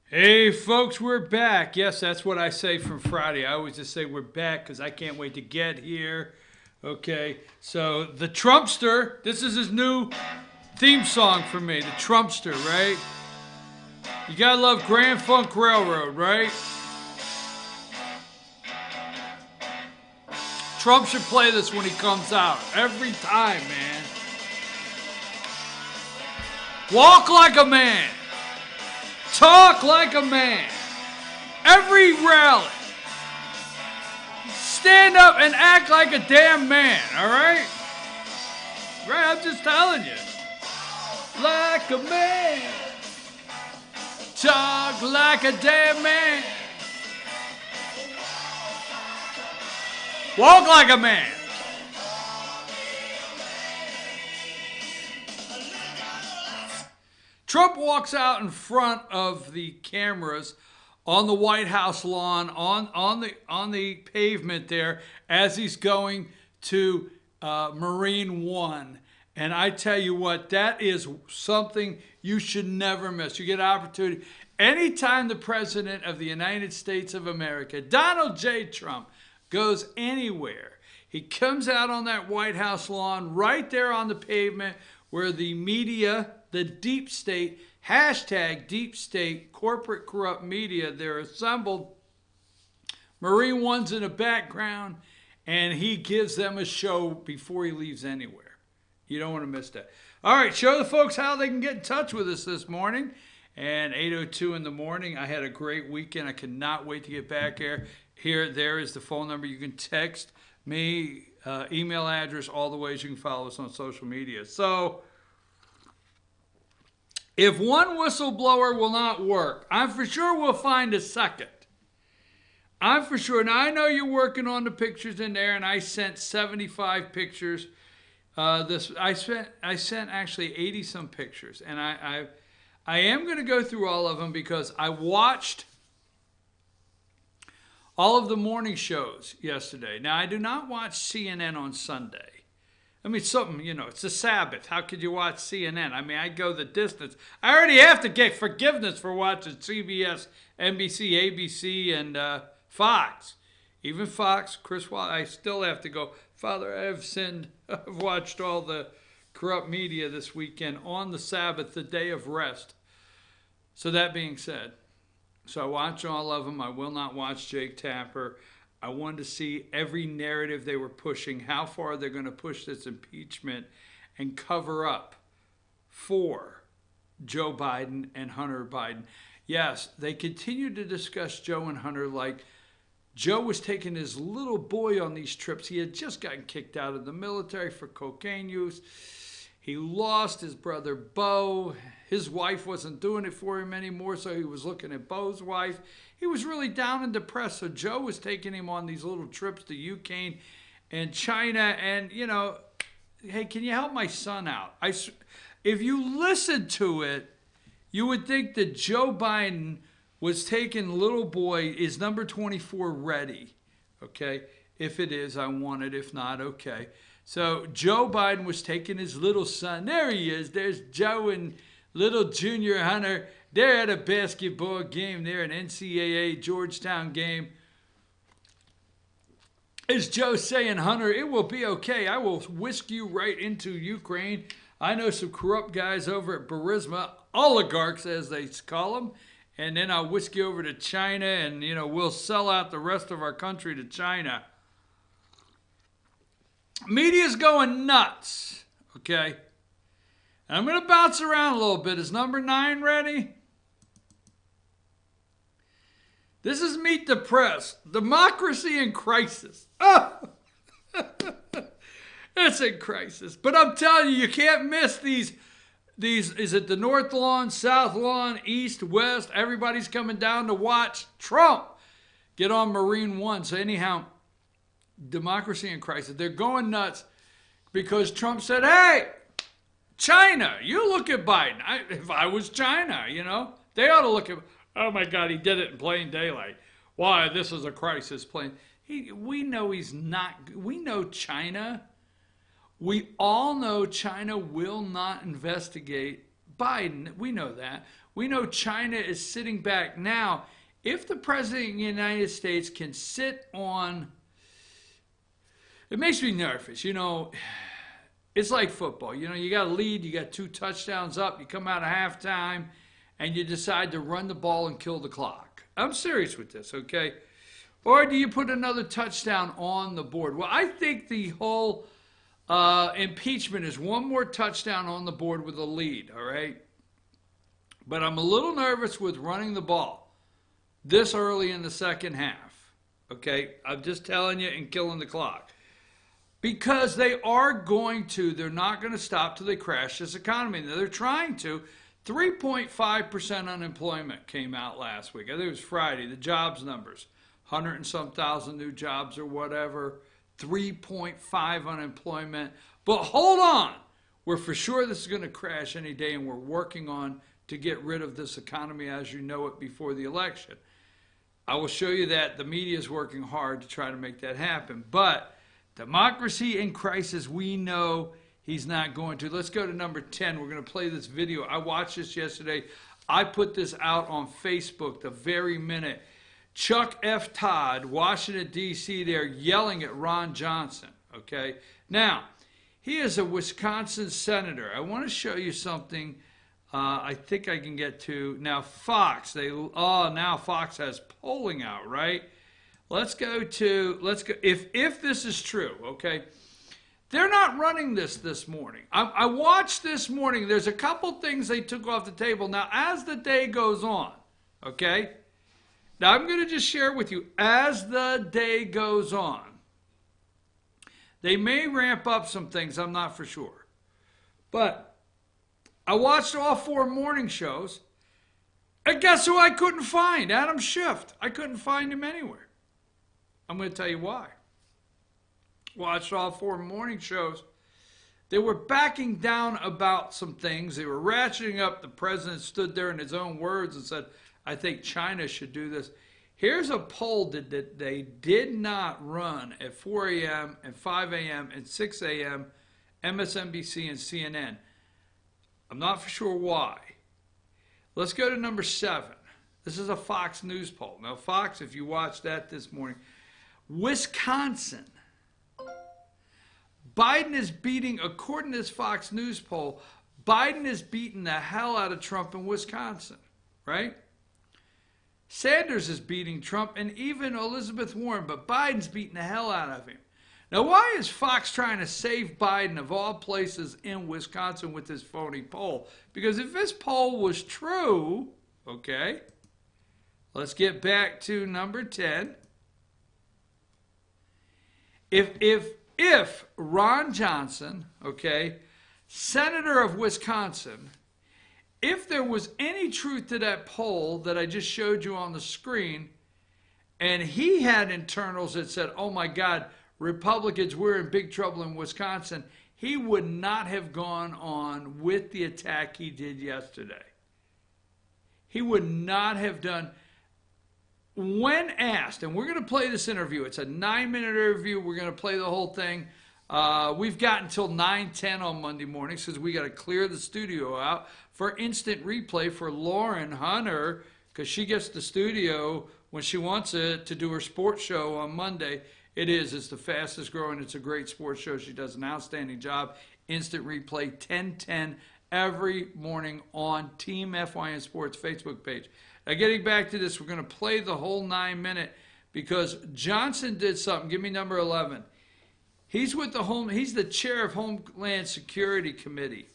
Hey, folks, we're back. Yes, that's what I say from Friday. I always just say we're back because I can't wait to get here. Okay, so the Trumpster, this is his new theme song for me, the Trumpster, right? You gotta love Grand Funk Railroad, right? Trump should play this when he comes out. Every time, man. Walk like a man. Talk like a man. Every rally. Stand up and act like a damn man, all right? Right, I'm just telling you. Like a man. Talk like a damn man. Walk like a man. Trump walks out in front of the cameras on the White House lawn, on the pavement there, as he's going to Marine One. And I tell you what, that is something you should never miss. You get an opportunity. Anytime the President of the United States of America, Donald J. Trump, goes anywhere, he comes out on that White House lawn, right there on the pavement where the media, the deep state, hashtag deep state, corporate corrupt media, they're assembled. Marine One's in the background, and he gives them a show before he leaves anywhere. You don't want to miss that. All right, show the folks how they can get in touch with us this morning. And 8:02 in the morning. I had a great weekend. I cannot wait to get back here. There is the phone number. You can text me, email address, all the ways you can follow us on social media. So, if one whistleblower will not work, I'm for sure we'll find a second. I'm for sure. Now, I know you're working on the pictures in there, and I sent 75 pictures. I sent actually 80 some pictures, and I am going to go through all of them because I watched all of the morning shows yesterday. Now, I do not watch CNN on Sunday. I mean, it's the Sabbath. How could you watch CNN? I mean, I go the distance. I already have to get forgiveness for watching CBS, NBC, ABC, and Fox. Even Fox, Chris Wallace, I still have to go, Father, I have sinned. I've watched all the corrupt media this weekend on the Sabbath, the day of rest. So that being said, so I watch all of them. I will not watch Jake Tapper. I wanted to see every narrative they were pushing, how far they're going to push this impeachment and cover up for Joe Biden and Hunter Biden. Yes, they continue to discuss Joe and Hunter like Joe was taking his little boy on these trips. He had just gotten kicked out of the military for cocaine use. He lost his brother, Bo. His wife wasn't doing it for him anymore, so he was looking at Bo's wife. He was really down and depressed, so Joe was taking him on these little trips to Ukraine and China. And, hey, can you help my son out? If you listen to it, you would think that Joe Biden was taking little boy, is number 24 ready? Okay, if it is, I want it. If not, okay. So Joe Biden was taking his little son. There he is. There's Joe and little Junior Hunter. They're at a basketball game. They're an NCAA Georgetown game. Is Joe saying, Hunter, it will be okay. I will whisk you right into Ukraine. I know some corrupt guys over at Burisma, oligarchs as they call them. And then I'll whisk you over to China and, we'll sell out the rest of our country to China. Media's going nuts, okay? And I'm going to bounce around a little bit. Is number 9 ready? This is Meet the Press. Democracy in crisis. Oh! It's in crisis. But I'm telling you, you can't miss these, is it the North Lawn, South Lawn, East, West? Everybody's coming down to watch Trump get on Marine One. So anyhow, democracy in crisis. They're going nuts because Trump said, hey, China, you look at Biden. If I was China, they ought to look at, oh my God, he did it in plain daylight. Why, this is a crisis we know he's not, we know China. We all know China will not investigate Biden, we know that. We know China is sitting back. Now, if the President of the United States can sit on, it makes me nervous. You know, it's like football. You know, you got a lead, you got 2 touchdowns up, you come out of halftime, and you decide to run the ball and kill the clock. I'm serious with this, okay? Or do you put another touchdown on the board? Well, I think the whole impeachment is one more touchdown on the board with a lead, all right? But I'm a little nervous with running the ball this early in the second half, okay? I'm just telling you, and killing the clock. Because they're not going to stop till they crash this economy. They're trying to. 3.5% unemployment came out last week. I think it was Friday, the jobs numbers. 100 and some thousand new jobs or whatever. 3.5 unemployment. But hold on. We're for sure this is going to crash any day, and we're working on to get rid of this economy as you know it before the election. I will show you that the media is working hard to try to make that happen. But democracy in crisis, we know he's not going to. Let's go to number 10. We're going to play this video. I watched this yesterday. I put this out on Facebook the very minute. Chuck F. Todd, Washington, D.C., there yelling at Ron Johnson. Okay? Now, he is a Wisconsin senator. I want to show you something I think I can get to. Now, Fox. Now Fox has polling out, right? Let's go. If this is true, okay? They're not running this morning. I watched this morning. There's a couple things they took off the table. Now, as the day goes on, okay? Now, I'm going to just share with you, as the day goes on, they may ramp up some things. I'm not for sure. But I watched all 4 morning shows, and guess who I couldn't find? Adam Schiff. I couldn't find him anywhere. I'm going to tell you why. Watched all 4 morning shows. They were backing down about some things. They were ratcheting up. The president stood there in his own words and said, I think China should do this. Here's a poll that they did not run at 4 a.m. and 5 a.m. and 6 a.m., MSNBC and CNN. I'm not for sure why. Let's go to number 7. This is a Fox News poll. Now, Fox, if you watched that this morning, Wisconsin. Biden is beating, according to this Fox News poll, Biden is beating the hell out of Trump in Wisconsin, right? Sanders is beating Trump and even Elizabeth Warren, but Biden's beating the hell out of him. Now, why is Fox trying to save Biden of all places in Wisconsin with this phony poll? Because if this poll was true, okay, let's get back to number 10. If Ron Johnson, okay, Senator of Wisconsin, if there was any truth to that poll that I just showed you on the screen, and he had internals that said, oh my God, Republicans, we're in big trouble in Wisconsin, he would not have gone on with the attack he did yesterday. He would not have done. When asked, and we're going to play this interview. It's a 9-minute interview. We're going to play the whole thing. We've got until 9:10 on Monday mornings because we got to clear the studio out for instant replay for Lauren Hunter because she gets the studio when she wants it to do her sports show on Monday. It's the fastest growing. It's a great sports show. She does an outstanding job. Instant replay, 10:10 every morning on Team FYN Sports Facebook page. Now, getting back to this, we're going to play the whole 9-minute because Johnson did something. Give me number 11. He's the chair of Homeland Security Committee.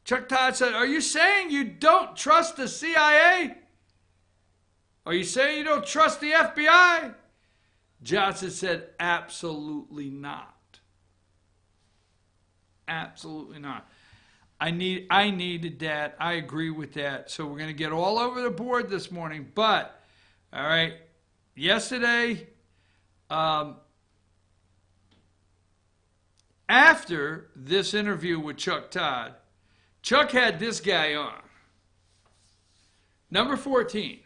Chuck Todd said, are you saying you don't trust the CIA? Are you saying you don't trust the FBI? Johnson said, absolutely not. Absolutely not. I needed that. I agree with that. So we're going to get all over the board this morning. But, all right, yesterday, after this interview with Chuck Todd, Chuck had this guy on. Number 14.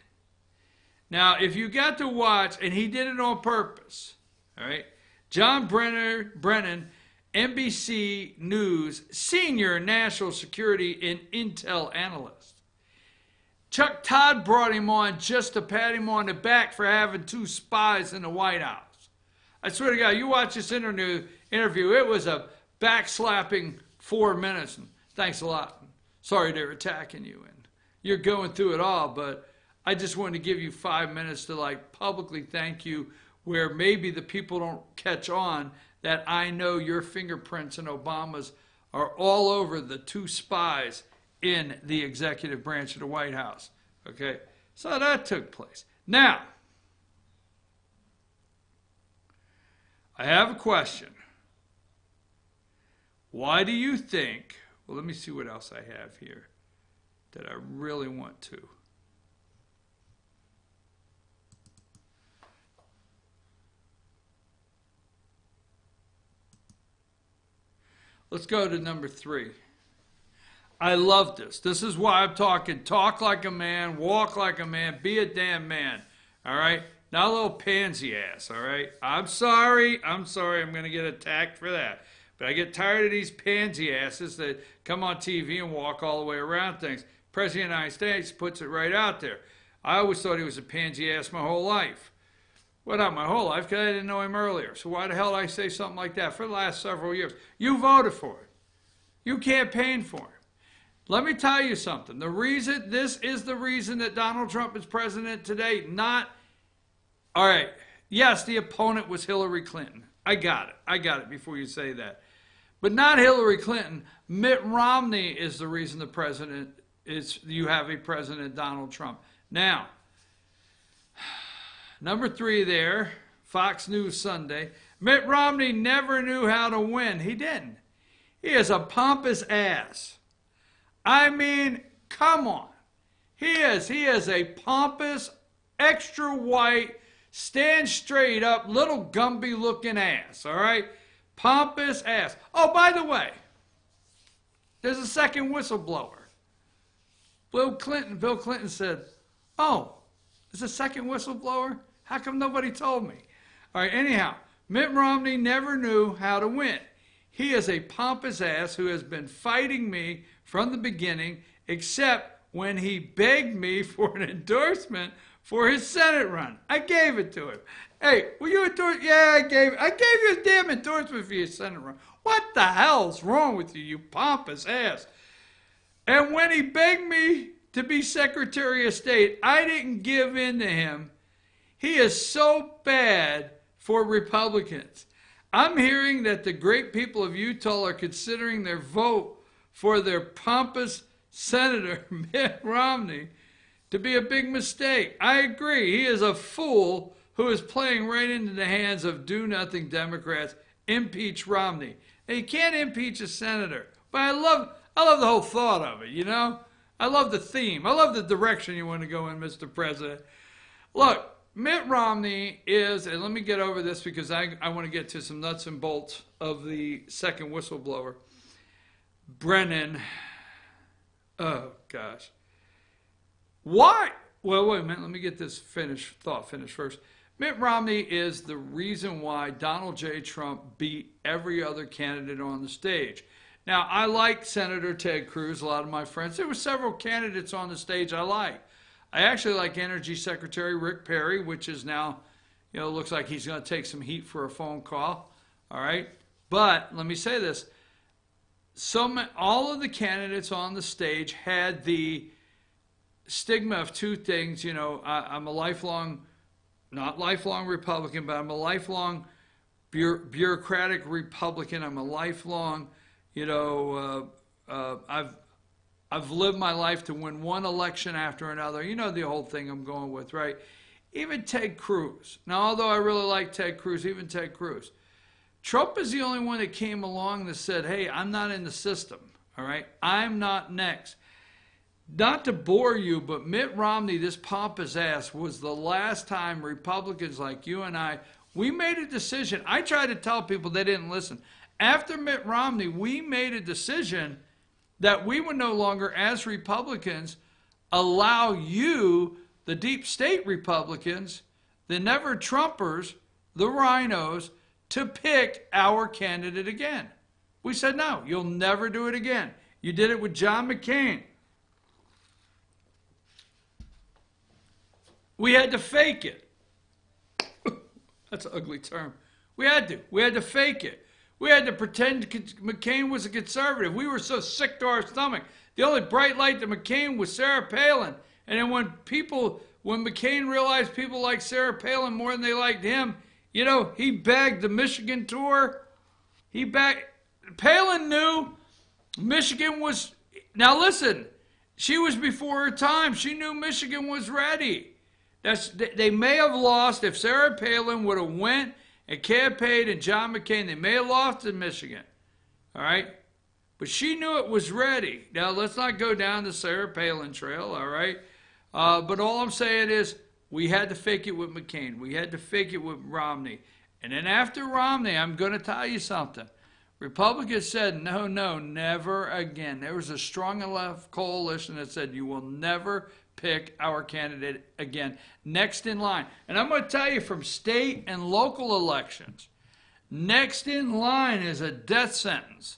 Now, if you got to watch, and he did it on purpose, all right, John Brennan NBC News senior national security and intel analyst. Chuck Todd brought him on just to pat him on the back for having 2 spies in the White House. I swear to God, you watch this interview, it was a backslapping 4 minutes. And thanks a lot. Sorry they're attacking you. And you're going through it all, but I just wanted to give you 5 minutes to publicly thank you, where maybe the people don't catch on that I know your fingerprints and Obama's are all over the 2 spies in the executive branch of the White House. Okay? So that took place. Now, I have a question. Why do you think, well, let me see what else I have here that I really want to. Let's go to number 3. I love this. This is why I'm talking. Talk like a man, walk like a man, be a damn man. All right? Not a little pansy ass, all right? I'm sorry. I'm going to get attacked for that. But I get tired of these pansy asses that come on TV and walk all the way around things. President of the United States puts it right out there. I always thought he was a pansy ass my whole life. Well, not my whole life, because I didn't know him earlier. So why the hell did I say something like that for the last several years? You voted for him. You campaigned for him. Let me tell you something. This is the reason that Donald Trump is president today. All right, yes, the opponent was Hillary Clinton. I got it before you say that. But not Hillary Clinton. Mitt Romney is the reason you have a President Donald Trump. Now, number 3 there, Fox News Sunday. Mitt Romney never knew how to win. He didn't. He is a pompous ass. I mean, come on. He is a pompous, extra white, stand straight up, little Gumby looking ass, all right? Pompous ass. Oh, by the way, there's a second whistleblower. Bill Clinton said, oh, there's a second whistleblower? How come nobody told me? All right, anyhow, Mitt Romney never knew how to win. He is a pompous ass who has been fighting me from the beginning, except when he begged me for an endorsement for his Senate run. I gave it to him. Hey, will you endorse? Yeah, I gave you a damn endorsement for your Senate run. What the hell's wrong with you, you pompous ass? And when he begged me to be Secretary of State, I didn't give in to him. He is so bad for Republicans. I'm hearing that the great people of Utah are considering their vote for their pompous Senator Mitt Romney to be a big mistake. I agree. He is a fool who is playing right into the hands of do-nothing Democrats. Impeach Romney. Now, you can't impeach a senator, but I love the whole thought of it, you know? I love the theme. I love the direction you want to go in, Mr. President. Look, Mitt Romney is, and let me get over this because I want to get to some nuts and bolts of the second whistleblower. Brennan. Oh, gosh. Why? Well, wait a minute. Let me get this thought finished first. Mitt Romney is the reason why Donald J. Trump beat every other candidate on the stage. Now, I like Senator Ted Cruz, a lot of my friends. There were several candidates on the stage I like. I actually like Energy Secretary Rick Perry, which is now, looks like he's going to take some heat for a phone call. All right. But let me say this. All of the candidates on the stage had the stigma of 2 things. I'm a lifelong, not lifelong Republican, but I'm a lifelong bureaucratic Republican. I'm a lifelong, I've lived my life to win one election after another. You know the whole thing I'm going with, right? Even Ted Cruz. Now, although I really like Ted Cruz, even Ted Cruz. Trump is the only one that came along that said, hey, I'm not in the system, all right? I'm not next. Not to bore you, but Mitt Romney, this pompous ass, was the last time Republicans like you and I, we made a decision. I tried to tell people, they didn't listen. After Mitt Romney, we made a decision that we would no longer, as Republicans, allow you, the deep state Republicans, the never Trumpers, the rhinos, to pick our candidate again. We said, no, you'll never do it again. You did it with John McCain. We had to fake it. That's an ugly term. We had to fake it. We had to pretend McCain was a conservative. We were so sick to our stomach. The only bright light to McCain was Sarah Palin. And then when McCain realized people liked Sarah Palin more than they liked him, you know, he bagged the Michigan tour. Palin knew Michigan was, now listen, she was before her time. She knew Michigan was ready. They may have lost if Sarah Palin would have went and campaigned and John McCain. They may have lost in Michigan, all right? But she knew it was ready. Now, let's not go down the Sarah Palin trail, all right? But all I'm saying is we had to fake it with McCain. We had to fake it with Romney. And then after Romney, I'm going to tell you something. Republicans said, no, never again. There was a strong enough coalition that said, you will never pick our candidate again. Next in line. And I'm going to tell you from state and local elections, next in line is a death sentence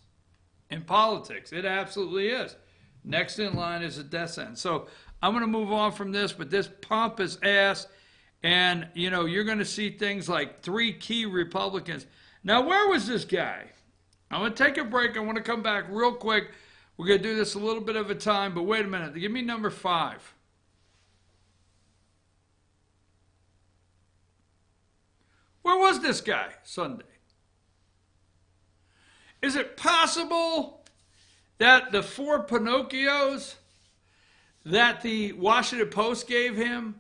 in politics. It absolutely is. Next in line is a death sentence. So I'm going to move on from this, but this pompous ass, and, you know, you're going to see things like 3 key Republicans. Now, where was this guy? I'm going to take a break. I want to come back real quick. We're going to do this a little bit of a time, but wait a minute. Give me number 5. Where was this guy Sunday? Is it possible that the 4 Pinocchios that the Washington Post gave him,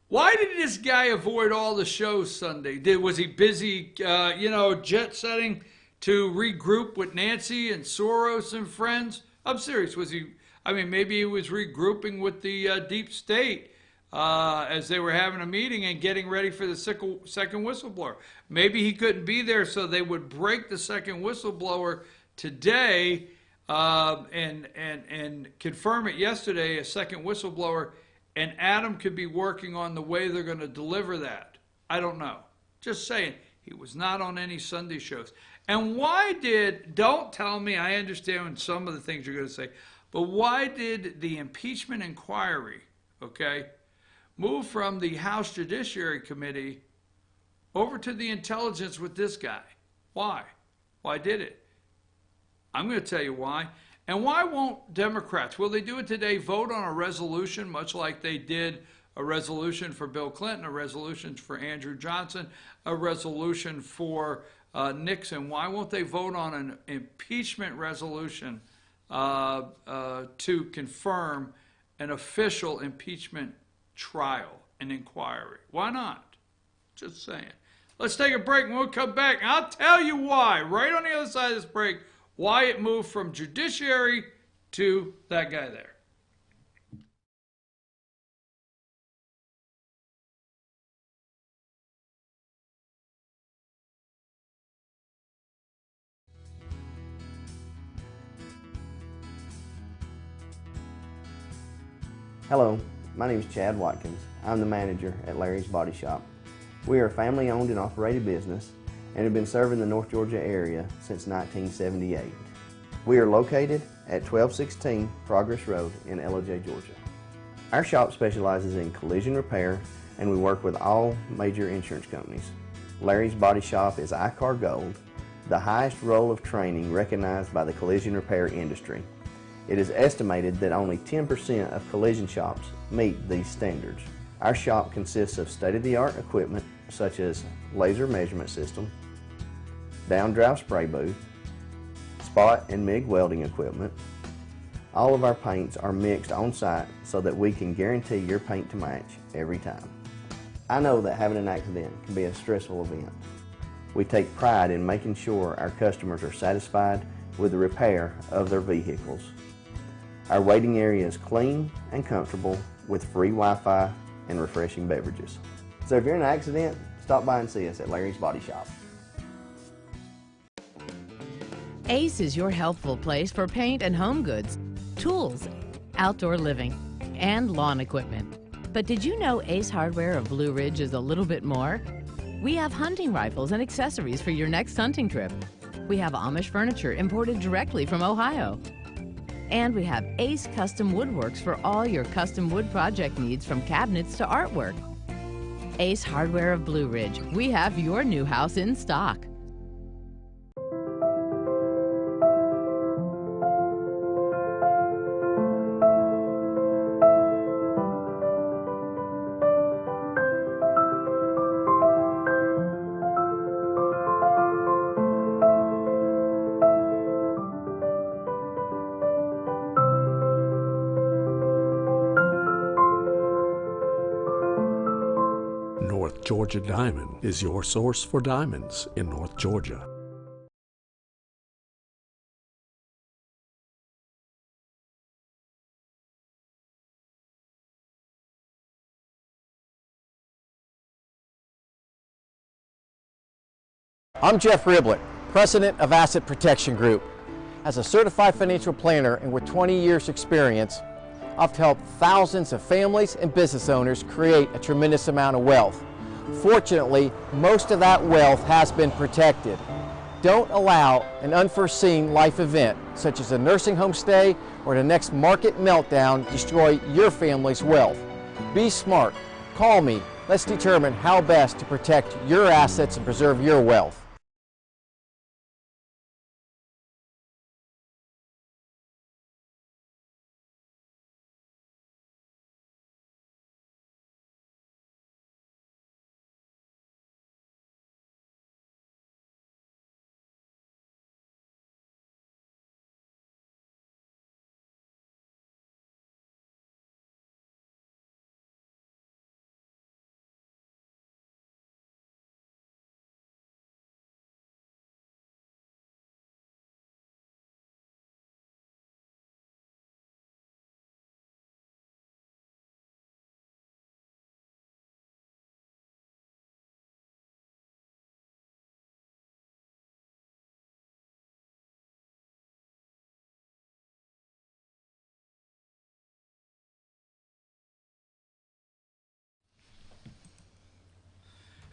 why did this guy avoid all the shows Sunday? Was he busy, jet setting to regroup with Nancy and Soros and friends? I'm serious. Maybe he was regrouping with the deep state as they were having a meeting and getting ready for the second whistleblower. Maybe he couldn't be there, so they would break the second whistleblower today and confirm it yesterday, a second whistleblower, and Adam could be working on the way they're going to deliver that. I don't know. Just saying. He was not on any Sunday shows. And don't tell me, I understand some of the things you're going to say, but why did the impeachment inquiry, move from the House Judiciary Committee over to the intelligence with this guy? Why? Why did it? I'm going to tell you why. And why won't Democrats, will they do it today, vote on a resolution, much like they did a resolution for Bill Clinton, a resolution for Andrew Johnson, a resolution for Nixon? Why won't they vote on an impeachment resolution to confirm an official impeachment trial and inquiry? Why not? Just saying. Let's take a break and we'll come back. And I'll tell you why, right on the other side of this break, why it moved from judiciary to that guy there. Hello, my name is Chad Watkins. I'm the manager at Larry's Body Shop. We are a family-owned and operated business and have been serving the North Georgia area since 1978. We are located at 1216 Progress Road in LOJ, Georgia. Our shop specializes in collision repair and we work with all major insurance companies. Larry's Body Shop is ICAR Gold, the highest role of training recognized by the collision repair industry. It is estimated that only 10% of collision shops meet these standards. Our shop consists of state-of-the-art equipment such as laser measurement system, downdraft spray booth, spot and MIG welding equipment. All of our paints are mixed on site so that we can guarantee your paint to match every time. I know that having an accident can be a stressful event. We take pride in making sure our customers are satisfied with the repair of their vehicles. Our waiting area is clean and comfortable with free Wi-Fi and refreshing beverages. So if you're in an accident, stop by and see us at Larry's Body Shop. Ace is your healthful place for paint and home goods, tools, outdoor living, and lawn equipment. But did you know Ace Hardware of Blue Ridge is a little bit more? We have hunting rifles and accessories for your next hunting trip. We have Amish furniture imported directly from Ohio. And we have Ace Custom Woodworks for all your custom wood project needs, from cabinets to artwork. Ace Hardware of Blue Ridge. We have your new house in stock. North Georgia Diamond is your source for diamonds in North Georgia. I'm Jeff Riblet, President of Asset Protection Group. As a certified financial planner and with 20 years experience, I've helped thousands of families and business owners create a tremendous amount of wealth. Fortunately, most of that wealth has been protected. Don't allow an unforeseen life event, such as a nursing home stay or the next market meltdown, destroy your family's wealth. Be smart. Call me. Let's determine how best to protect your assets and preserve your wealth.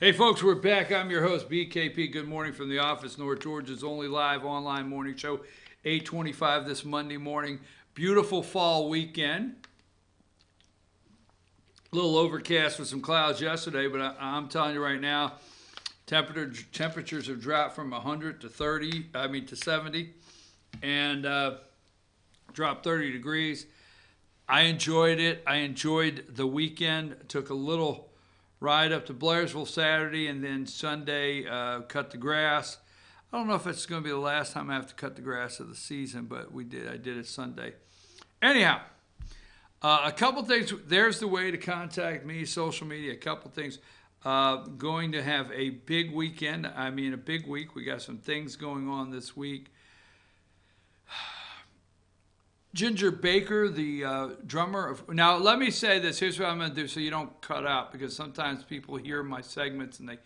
Hey folks, we're back. I'm your host, BKP. Good morning from the office. North Georgia's only live online morning show, 8:25 this Monday morning. Beautiful fall weekend. A little overcast with some clouds yesterday, but I'm telling you right now, temperatures have dropped from 100 to 70, and dropped 30 degrees. I enjoyed it. I enjoyed the weekend. Took a little ride up to Blairsville Saturday, and then Sunday cut the grass. I don't know if it's going to be the last time I have to cut the grass of the season, but we did. I did it Sunday. Anyhow, a couple things. There's the way to contact me, social media. A couple things. Going to have a big weekend. I mean, a big week. We got some things going on this week. Ginger Baker, the drummer of... Now, let me say this. Here's what I'm going to do so you don't cut out, because sometimes people hear my segments and they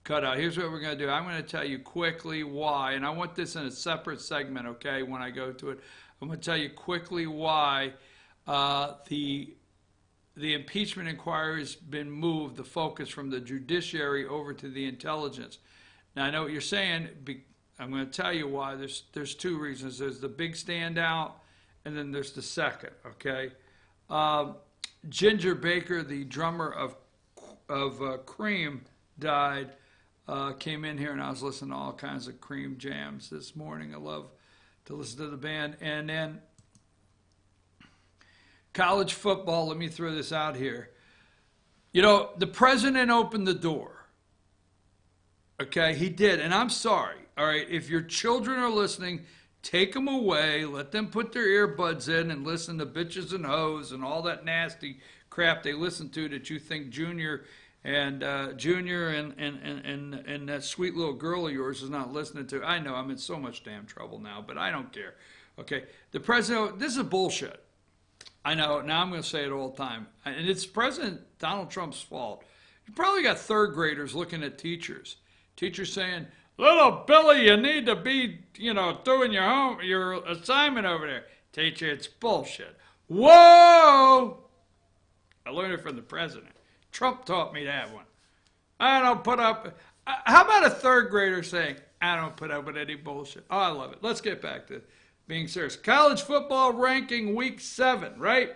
cut out. Here's what we're going to do. I'm going to tell you quickly why, and I want this in a separate segment, okay, when I go to it. I'm going to tell you quickly why the impeachment inquiry has been moved, the focus from the judiciary over to the intelligence. Now, I know what you're saying. I'm going to tell you why. There's two reasons. There's the big standout, and then there's the second, okay? Ginger Baker, the drummer of Cream, died. Came in here and I was listening to all kinds of Cream jams this morning. I love to listen to the band. And then college football, let me throw this out here. You know, the president opened the door. Okay, he did, and I'm sorry. All right, if your children are listening, take them away, let them put their earbuds in and listen to bitches and hoes and all that nasty crap they listen to that you think Junior and that sweet little girl of yours is not listening to. I know I'm in so much damn trouble now, but I don't care. Okay, the president, this is bullshit. I know, now I'm going to say it all the time. And it's President Donald Trump's fault. You probably got third graders looking at teachers. Teachers saying, little Billy, you need to be, doing your assignment over there. Teacher, it's bullshit. Whoa! I learned it from the president. Trump taught me that one. I don't put up. How about a third grader saying, I don't put up with any bullshit. Oh, I love it. Let's get back to being serious. College football ranking week 7, right?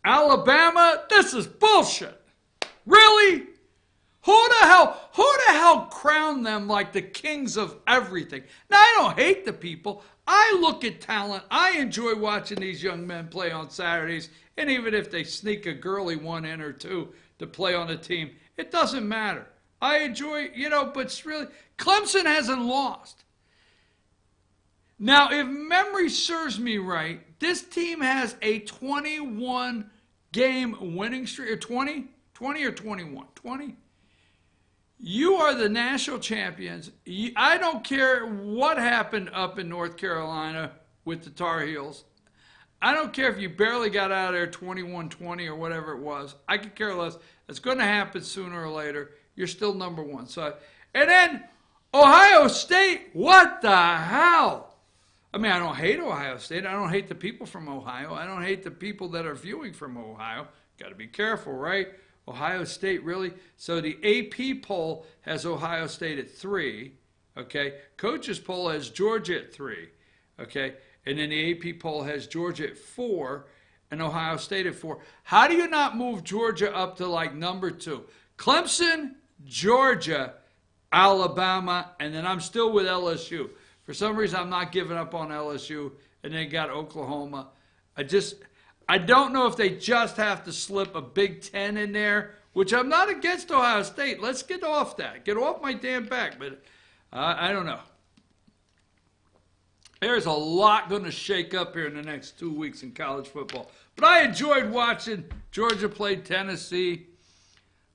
Alabama, this is bullshit. Really? Who the hell crowned them like the kings of everything? Now, I don't hate the people. I look at talent. I enjoy watching these young men play on Saturdays. And even if they sneak a girly one in or two to play on the team, it doesn't matter. I enjoy, but it's really, Clemson hasn't lost. Now, if memory serves me right, this team has a 21 game winning streak, or 20 or 21? 20? You are the national champions. I don't care what happened up in North Carolina with the Tar Heels. I don't care if you barely got out of there 21-20 or whatever it was. I could care less. It's going to happen sooner or later. You're still number one. And then Ohio State, what the hell? I mean, I don't hate Ohio State. I don't hate the people from Ohio. I don't hate the people that are viewing from Ohio. Got to be careful, right? Ohio State, really? So the AP poll has Ohio State at 3, okay? Coach's poll has Georgia at 3, okay? And then the AP poll has Georgia at 4 and Ohio State at 4. How do you not move Georgia up to like number 2? Clemson, Georgia, Alabama, and then I'm still with LSU. For some reason, I'm not giving up on LSU, and they got Oklahoma. I don't know if they just have to slip a Big Ten in there, which I'm not against Ohio State. Let's get off that. Get off my damn back. But I don't know. There's a lot going to shake up here in the next 2 weeks in college football. But I enjoyed watching Georgia play Tennessee.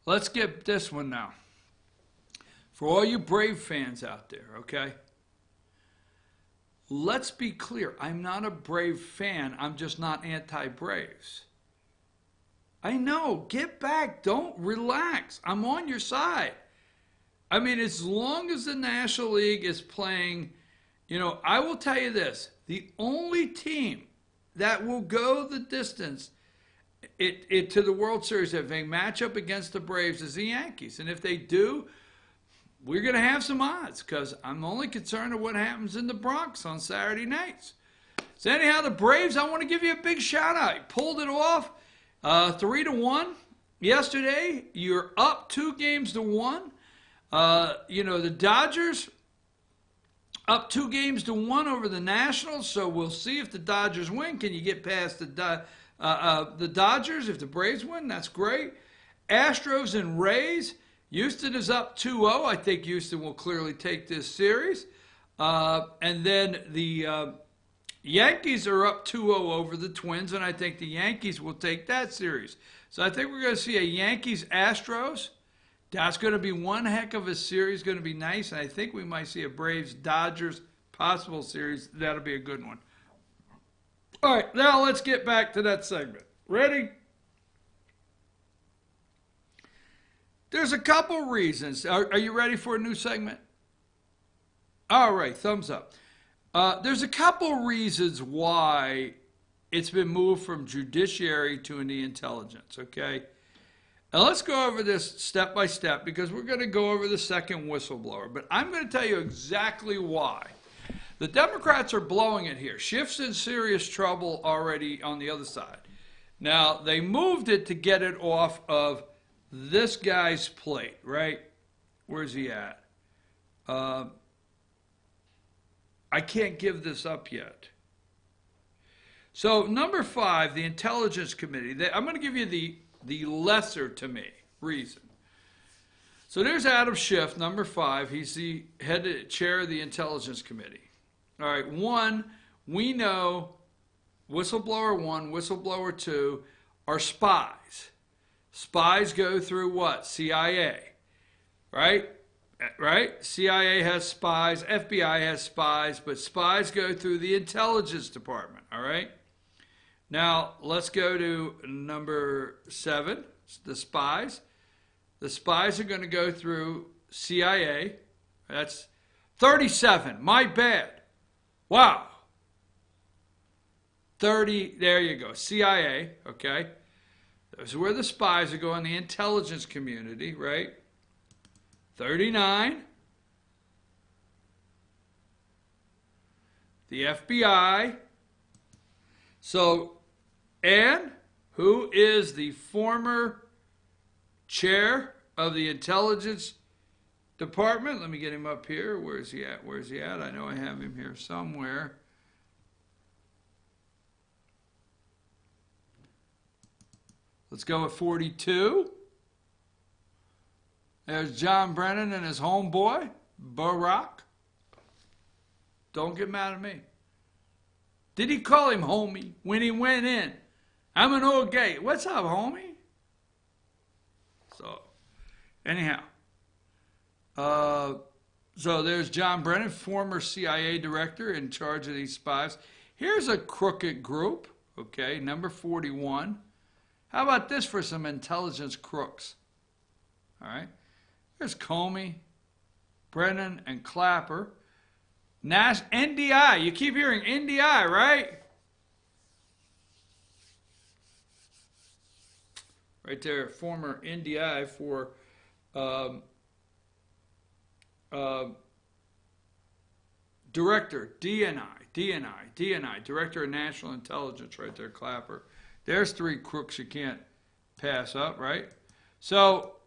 Let's get this one now. For all you Brave fans out there, okay? Let's be clear. I'm not a Brave fan. I'm just not anti-Braves. I know. Get back. Don't relax. I'm on your side. I mean, as long as the National League is playing, I will tell you this. The only team that will go the distance to the World Series if they match up against the Braves is the Yankees. And if they do, we're going to have some odds because I'm only concerned with what happens in the Bronx on Saturday nights. So anyhow, the Braves, I want to give you a big shout out. You pulled it off 3-1 yesterday. You're up 2-1. The Dodgers up 2-1 over the Nationals. So we'll see if the Dodgers win. Can you get past the Dodgers? If the Braves win, that's great. Astros and Rays. Houston is up 2-0. I think Houston will clearly take this series. And then the Yankees are up 2-0 over the Twins, and I think the Yankees will take that series. So I think we're going to see a Yankees-Astros. That's going to be one heck of a series, going to be nice. And I think we might see a Braves-Dodgers possible series. That'll be a good one. All right, now let's get back to that segment. Ready? There's a couple reasons. Are you ready for a new segment? All right, thumbs up. There's a couple reasons why it's been moved from judiciary to the intelligence, okay? Now let's go over this step by step because we're going to go over the second whistleblower. But I'm going to tell you exactly why. The Democrats are blowing it here. Schiff's in serious trouble already on the other side. Now, they moved it to get it off of this guy's plate, right? Where's he at? I can't give this up yet. So number 5, the Intelligence Committee. I'm going to give you the lesser to me reason. So there's Adam Schiff, number 5. He's the chair of the Intelligence Committee. All right, 1, we know whistleblower 1, whistleblower 2 are spies. Spies go through what? CIA, right? Right? CIA has spies, FBI has spies, but spies go through the Intelligence Department, all right? Now, let's go to number 7, the spies. The spies are going to go through CIA. That's 37, my bad. Wow. 30, there you go, CIA, okay? This is where the spies are going, the intelligence community, right? 39, the FBI. So, and who is the former chair of the Intelligence Department? Let me get him up here. Where's he at? Where's he at? I know I have him here somewhere. Let's go with 42. There's John Brennan and his homeboy, Barack. Don't get mad at me. Did he call him homie when he went in? I'm an old gay. What's up, homie? So, anyhow. So there's John Brennan, former CIA director in charge of these spies. Here's a crooked group, okay, number 41. How about this for some intelligence crooks? All right. There's Comey, Brennan, and Clapper. NDI. You keep hearing NDI, right? Right there, former NDI for Director, DNI, Director of National Intelligence, right there, Clapper. There's three crooks you can't pass up, right? So,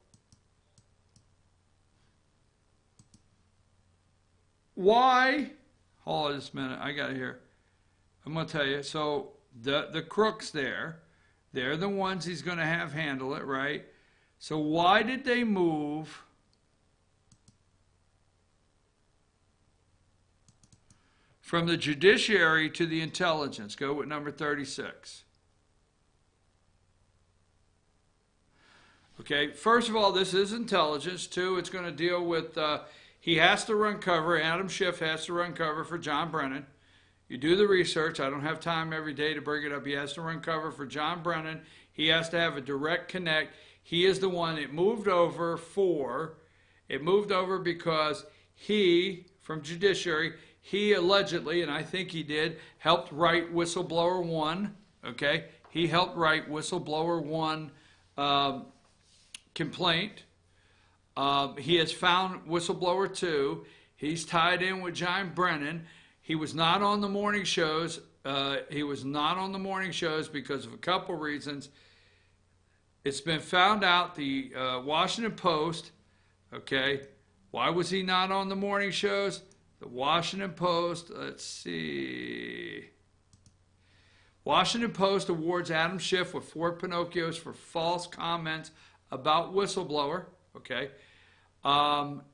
why? Hold on just a minute. I got it here. I'm going to tell you. So, the crooks there, they're the ones he's going to have handle it, right? So, why did they move from the judiciary to the intelligence? Go with number 36. Okay, first of all, this is intelligence. Two, it's going to deal with, he has to run cover, Adam Schiff has to run cover for John Brennan. You do the research. I don't have time every day to bring it up. He has to run cover for John Brennan. He has to have a direct connect. He is the one it moved over for. It moved over because he, from judiciary, he allegedly, and I think he did, helped write Whistleblower 1. Okay, he helped write Whistleblower 1 complaint. He has found Whistleblower 2. He's tied in with John Brennan. He was not on the morning shows. He was not on the morning shows because of a couple reasons. It's been found out, the Washington Post, okay, why was he not on the morning shows? The Washington Post, let's see. Washington Post awards Adam Schiff with 4 Pinocchios for false comments about whistleblower, okay.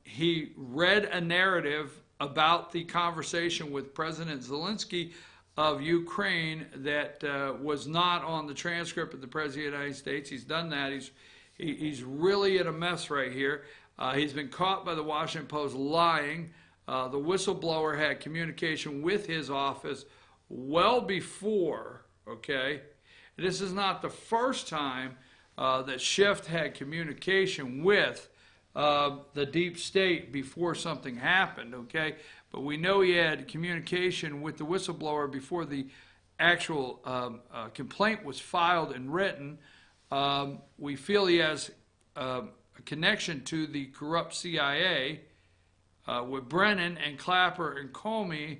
He read a narrative about the conversation with President Zelensky of Ukraine that was not on the transcript of the President of the United States. He's done that. He's really in a mess right here. He's been caught by the Washington Post lying. The whistleblower had communication with his office well before, okay? This is not the first time that Schiff had communication with the deep state before something happened, okay? But we know he had communication with the whistleblower before the actual complaint was filed and written. We feel he has a connection to the corrupt CIA with Brennan and Clapper and Comey,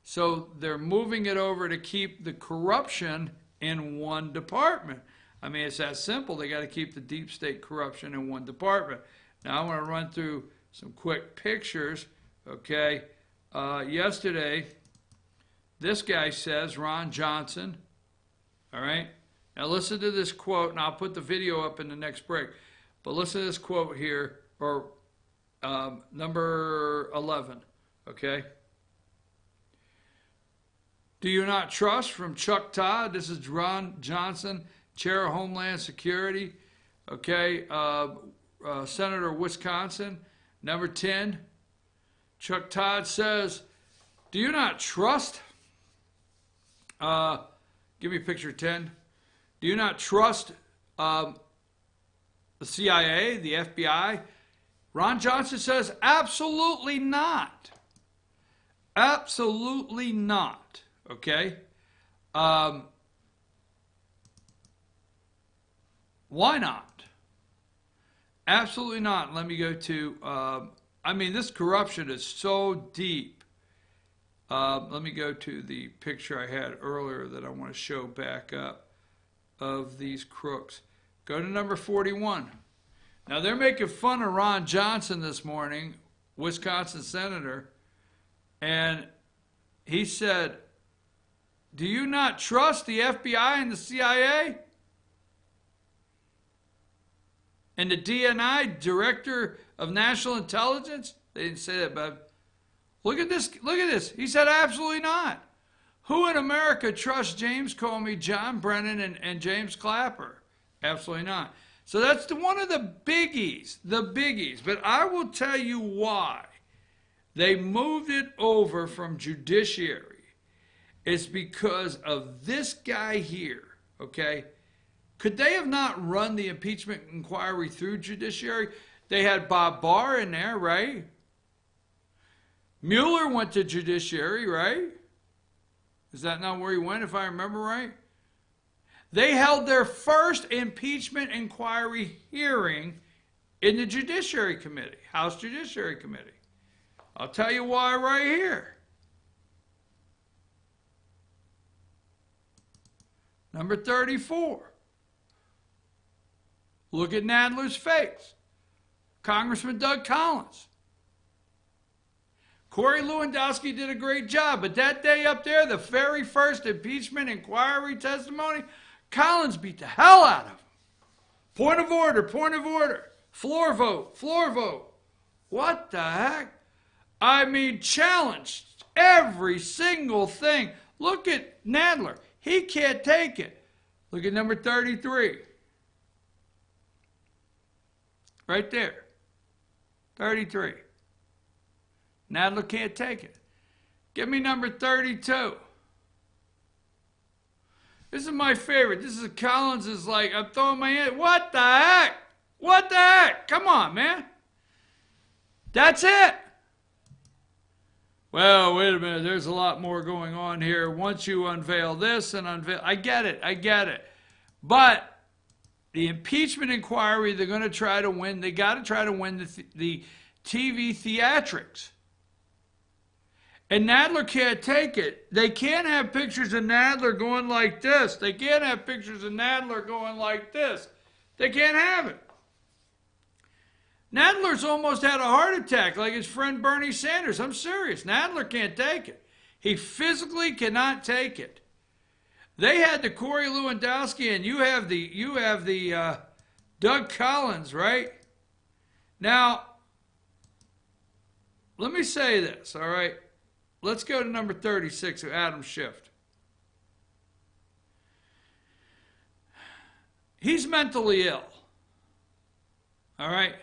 so they're moving it over to keep the corruption in one department. I mean, it's that simple. They got to keep the deep state corruption in one department. Now, I want to run through some quick pictures, okay? Yesterday, this guy says, Ron Johnson, all right? Now, listen to this quote, and I'll put the video up in the next break. But listen to this quote here, or number 11, okay? Do you not trust, from Chuck Todd? This is Ron Johnson, Chair of Homeland Security, okay? Senator of Wisconsin. Number 10, Chuck Todd says, do you not trust, give me picture 10, do you not trust the CIA, the FBI? Ron Johnson says, absolutely not. Absolutely not, okay? Why not? Absolutely not. Let me go to, I mean, this corruption is so deep. Let me go to the picture I had earlier that I want to show back up of these crooks. Go to number 41. Now, they're making fun of Ron Johnson this morning, Wisconsin senator, and he said, "Do you not trust the FBI and the CIA? And the DNI, Director of National Intelligence?" They didn't say that, but look at this. Look at this. He said, "Absolutely not. Who in America trusts James Comey, John Brennan, and James Clapper? Absolutely not." So that's one of the biggies, But I will tell you why they moved it over from judiciary. It's because of this guy here, okay? Could they have not run the impeachment inquiry through judiciary? They had Bob Barr in there, right? Mueller went to judiciary, right? Is that not where he went, if I remember right? They held their first impeachment inquiry hearing in the Judiciary Committee, House Judiciary Committee. I'll tell you why right here. Number 34. Look at Nadler's face. Congressman Doug Collins. Corey Lewandowski did a great job, but that day up there, the very first impeachment inquiry testimony, Collins beat the hell out of him. Point of order, point of order. Floor vote, floor vote. What the heck? I mean, challenged every single thing. Look at Nadler. He can't take it. Look at number 33. Right there. 33. Nadler can't take it. Give me number 32. This is my favorite. This is Collins is like, I'm throwing my hand. What the heck? What the heck? Come on, man. That's it. Well, wait a minute. There's a lot more going on here. Once you unveil this and unveil... I get it. But the impeachment inquiry, they're going to try to win. They got to try to win the TV theatrics. And Nadler can't take it. They can't have pictures of Nadler going like this. They can't have pictures of Nadler going like this. They can't have it. Nadler's almost had a heart attack like his friend Bernie Sanders. I'm serious. Nadler can't take it. He physically cannot take it. They had the Corey Lewandowski, and you have the Doug Collins, right? Now, let me say this, all right? Let's go to number 36 of Adam Schiff. He's mentally ill. All right?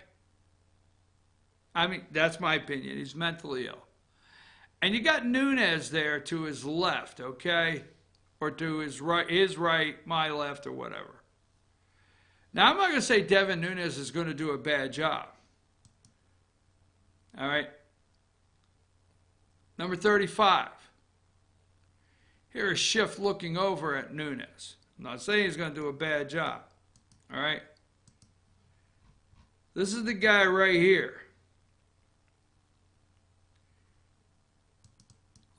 I mean, that's my opinion. He's mentally ill. And you got Nunes there to his left, okay? Or to his right, my left, or whatever. Now, I'm not going to say Devin Nunes is going to do a bad job. All right? Number 35. Here is Schiff looking over at Nunes. I'm not saying he's going to do a bad job. All right? This is the guy right here.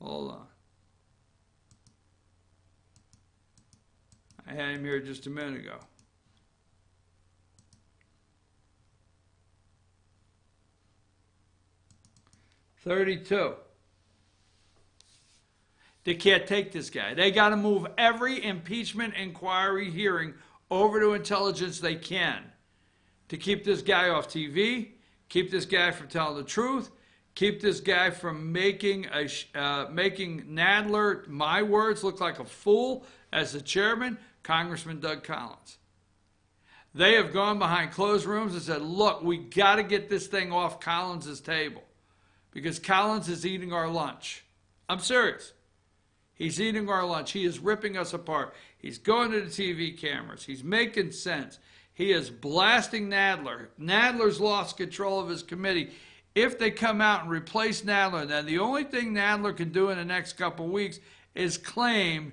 Hold on. I had him here just a minute ago. $32. They can't take this guy. They got to move every impeachment inquiry hearing over to intelligence they can to keep this guy off TV, keep this guy from telling the truth, keep this guy from making Nadler, my words, look like a fool as the chairman, Congressman Doug Collins. They have gone behind closed rooms and said, look, we got to get this thing off Collins' table because Collins is eating our lunch. I'm serious. He's eating our lunch. He is ripping us apart. He's going to the TV cameras. He's making sense. He is blasting Nadler. Nadler's lost control of his committee. If they come out and replace Nadler, then the only thing Nadler can do in the next couple of weeks is claim,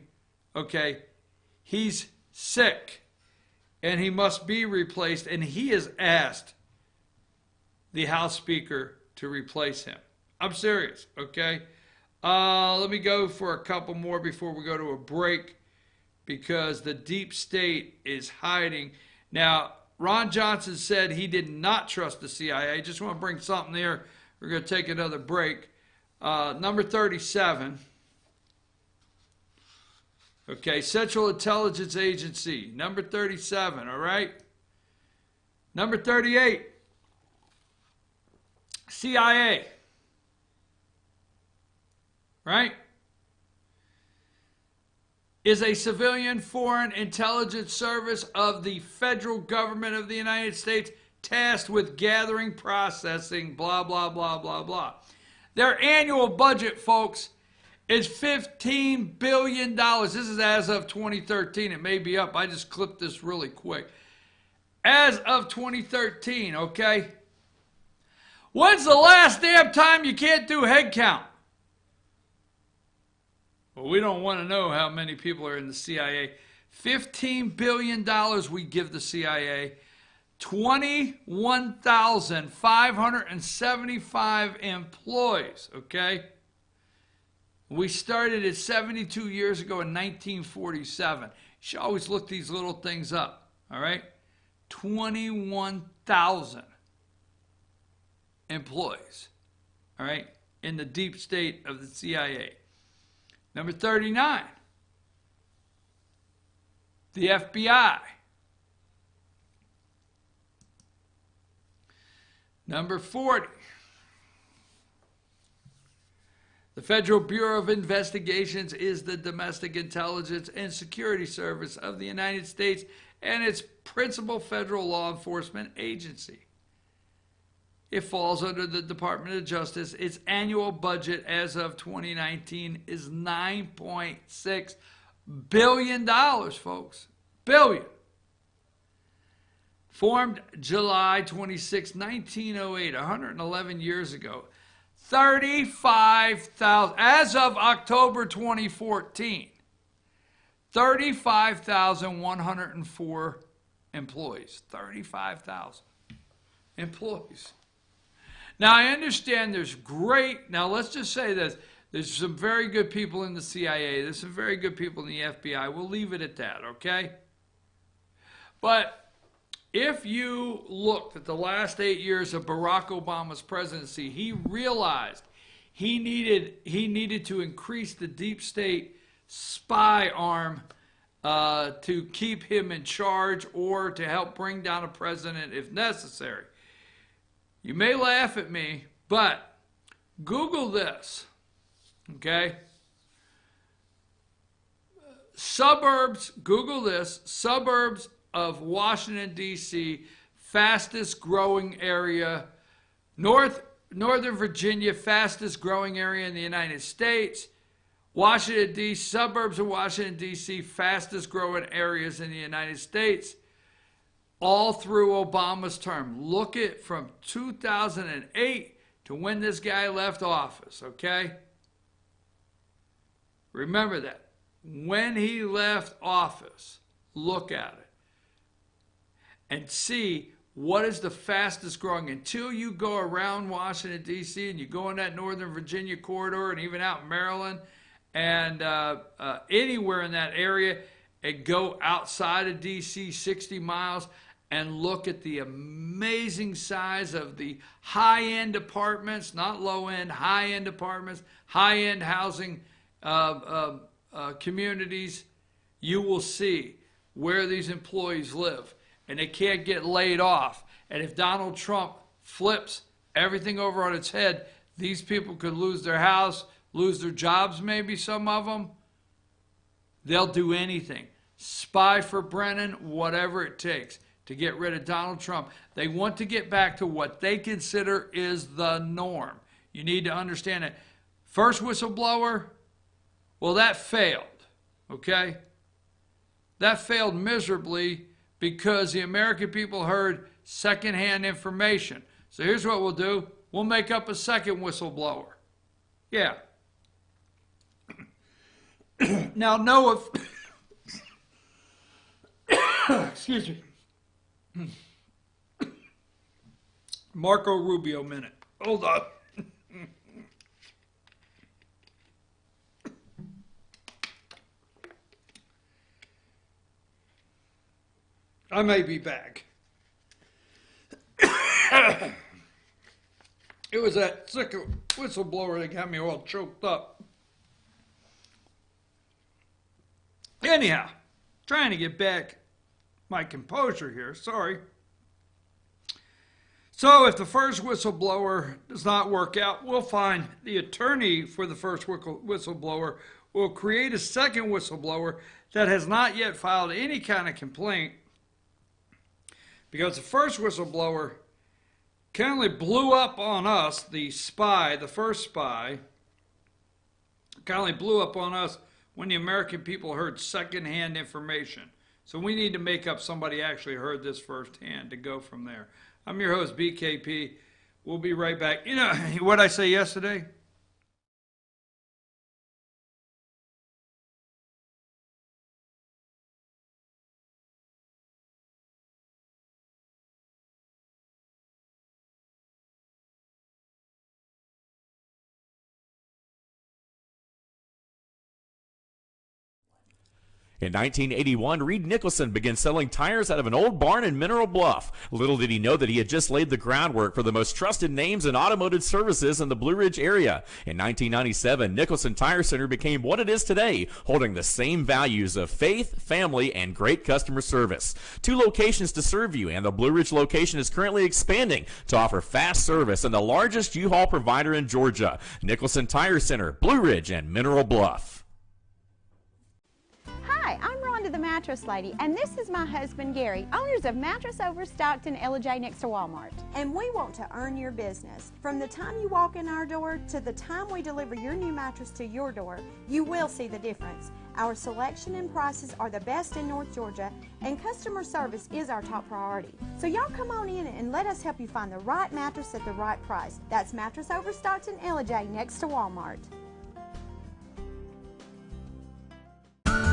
okay, he's sick and he must be replaced, and he has asked the House Speaker to replace him. I'm serious, okay? Let me go for a couple more before we go to a break, because the deep state is hiding. Now, Ron Johnson said he did not trust the CIA. Just want to bring something there. We're going to take another break. Number 37. Okay, Central Intelligence Agency. Number 37, all right? Number 38. CIA. Right? Is a civilian foreign intelligence service of the federal government of the United States tasked with gathering, processing, blah, blah, blah, blah, blah. Their annual budget, folks, is $15 billion. This is as of 2013. It may be up. I just clipped this really quick. As of 2013, okay? When's the last damn time you can't do head count? Well, we don't want to know how many people are in the CIA. $15 billion we give the CIA. 21,575 employees, okay? We started it 72 years ago in 1947. You should always look these little things up, all right? 21,000 employees, all right, in the deep state of the CIA. Number 39, the FBI. Number 40, the Federal Bureau of Investigations is the domestic intelligence and security service of the United States and its principal federal law enforcement agency. It falls under the Department of Justice. Its annual budget as of 2019 is $9.6 billion, folks. Billion. Formed July 26, 1908, 111 years ago. 35,000, as of October 2014, 35,104 employees. 35,000 employees. Now, I understand now let's just say this. There's some very good people in the CIA. There's some very good people in the FBI. We'll leave it at that, okay? But if you looked at the last 8 years of Barack Obama's presidency, he realized he needed to increase the deep state spy arm to keep him in charge or to help bring down a president if necessary. You may laugh at me, but Google this, okay? Google this, suburbs of Washington, D.C., fastest growing area, Northern Virginia, fastest growing area in the United States, Washington, D.C., suburbs of Washington, D.C., fastest growing areas in the United States, all through Obama's term. Look at from 2008 to when this guy left office, okay? Remember that. When he left office, look at it and see what is the fastest growing. Until you go around Washington, D.C., and you go in that Northern Virginia corridor and even out in Maryland and anywhere in that area, and go outside of D.C. 60 miles and look at the amazing size of the high-end apartments, not low-end, high-end apartments, high-end housing communities, you will see where these employees live. And they can't get laid off. And if Donald Trump flips everything over on its head, these people could lose their house, lose their jobs, maybe some of them. They'll do anything. Spy for Brennan, whatever it takes to get rid of Donald Trump. They want to get back to what they consider is the norm. You need to understand it. First whistleblower, well, that failed, okay? That failed miserably because the American people heard secondhand information. So here's what we'll do. We'll make up a second whistleblower. Yeah. Now, Noah, excuse me. Marco Rubio minute. Hold on. I may be back. It was that sick whistleblower that got me all choked up. Anyhow, trying to get back my composure here. Sorry. So if the first whistleblower does not work out, we'll find the attorney for the first whistleblower will create a second whistleblower that has not yet filed any kind of complaint, because the first whistleblower currently blew up on us, the first spy, currently blew up on us when the American people heard secondhand information. So we need to make up somebody actually heard this firsthand to go from there. I'm your host, BKP. We'll be right back. You know what I say yesterday? In 1981, Reed Nicholson began selling tires out of an old barn in Mineral Bluff. Little did he know that he had just laid the groundwork for the most trusted names in automotive services in the Blue Ridge area. In 1997, Nicholson Tire Center became what it is today, holding the same values of faith, family, and great customer service. 2 locations to serve you, and the Blue Ridge location is currently expanding to offer fast service and the largest U-Haul provider in Georgia. Nicholson Tire Center, Blue Ridge, and Mineral Bluff. Hi, I'm Rhonda the Mattress Lady, and this is my husband Gary, owners of Mattress Overstocked in LJ next to Walmart. And we want to earn your business. From the time you walk in our door to the time we deliver your new mattress to your door, you will see the difference. Our selection and prices are the best in North Georgia, and customer service is our top priority. So y'all come on in and let us help you find the right mattress at the right price. That's Mattress Overstocked in LJ next to Walmart.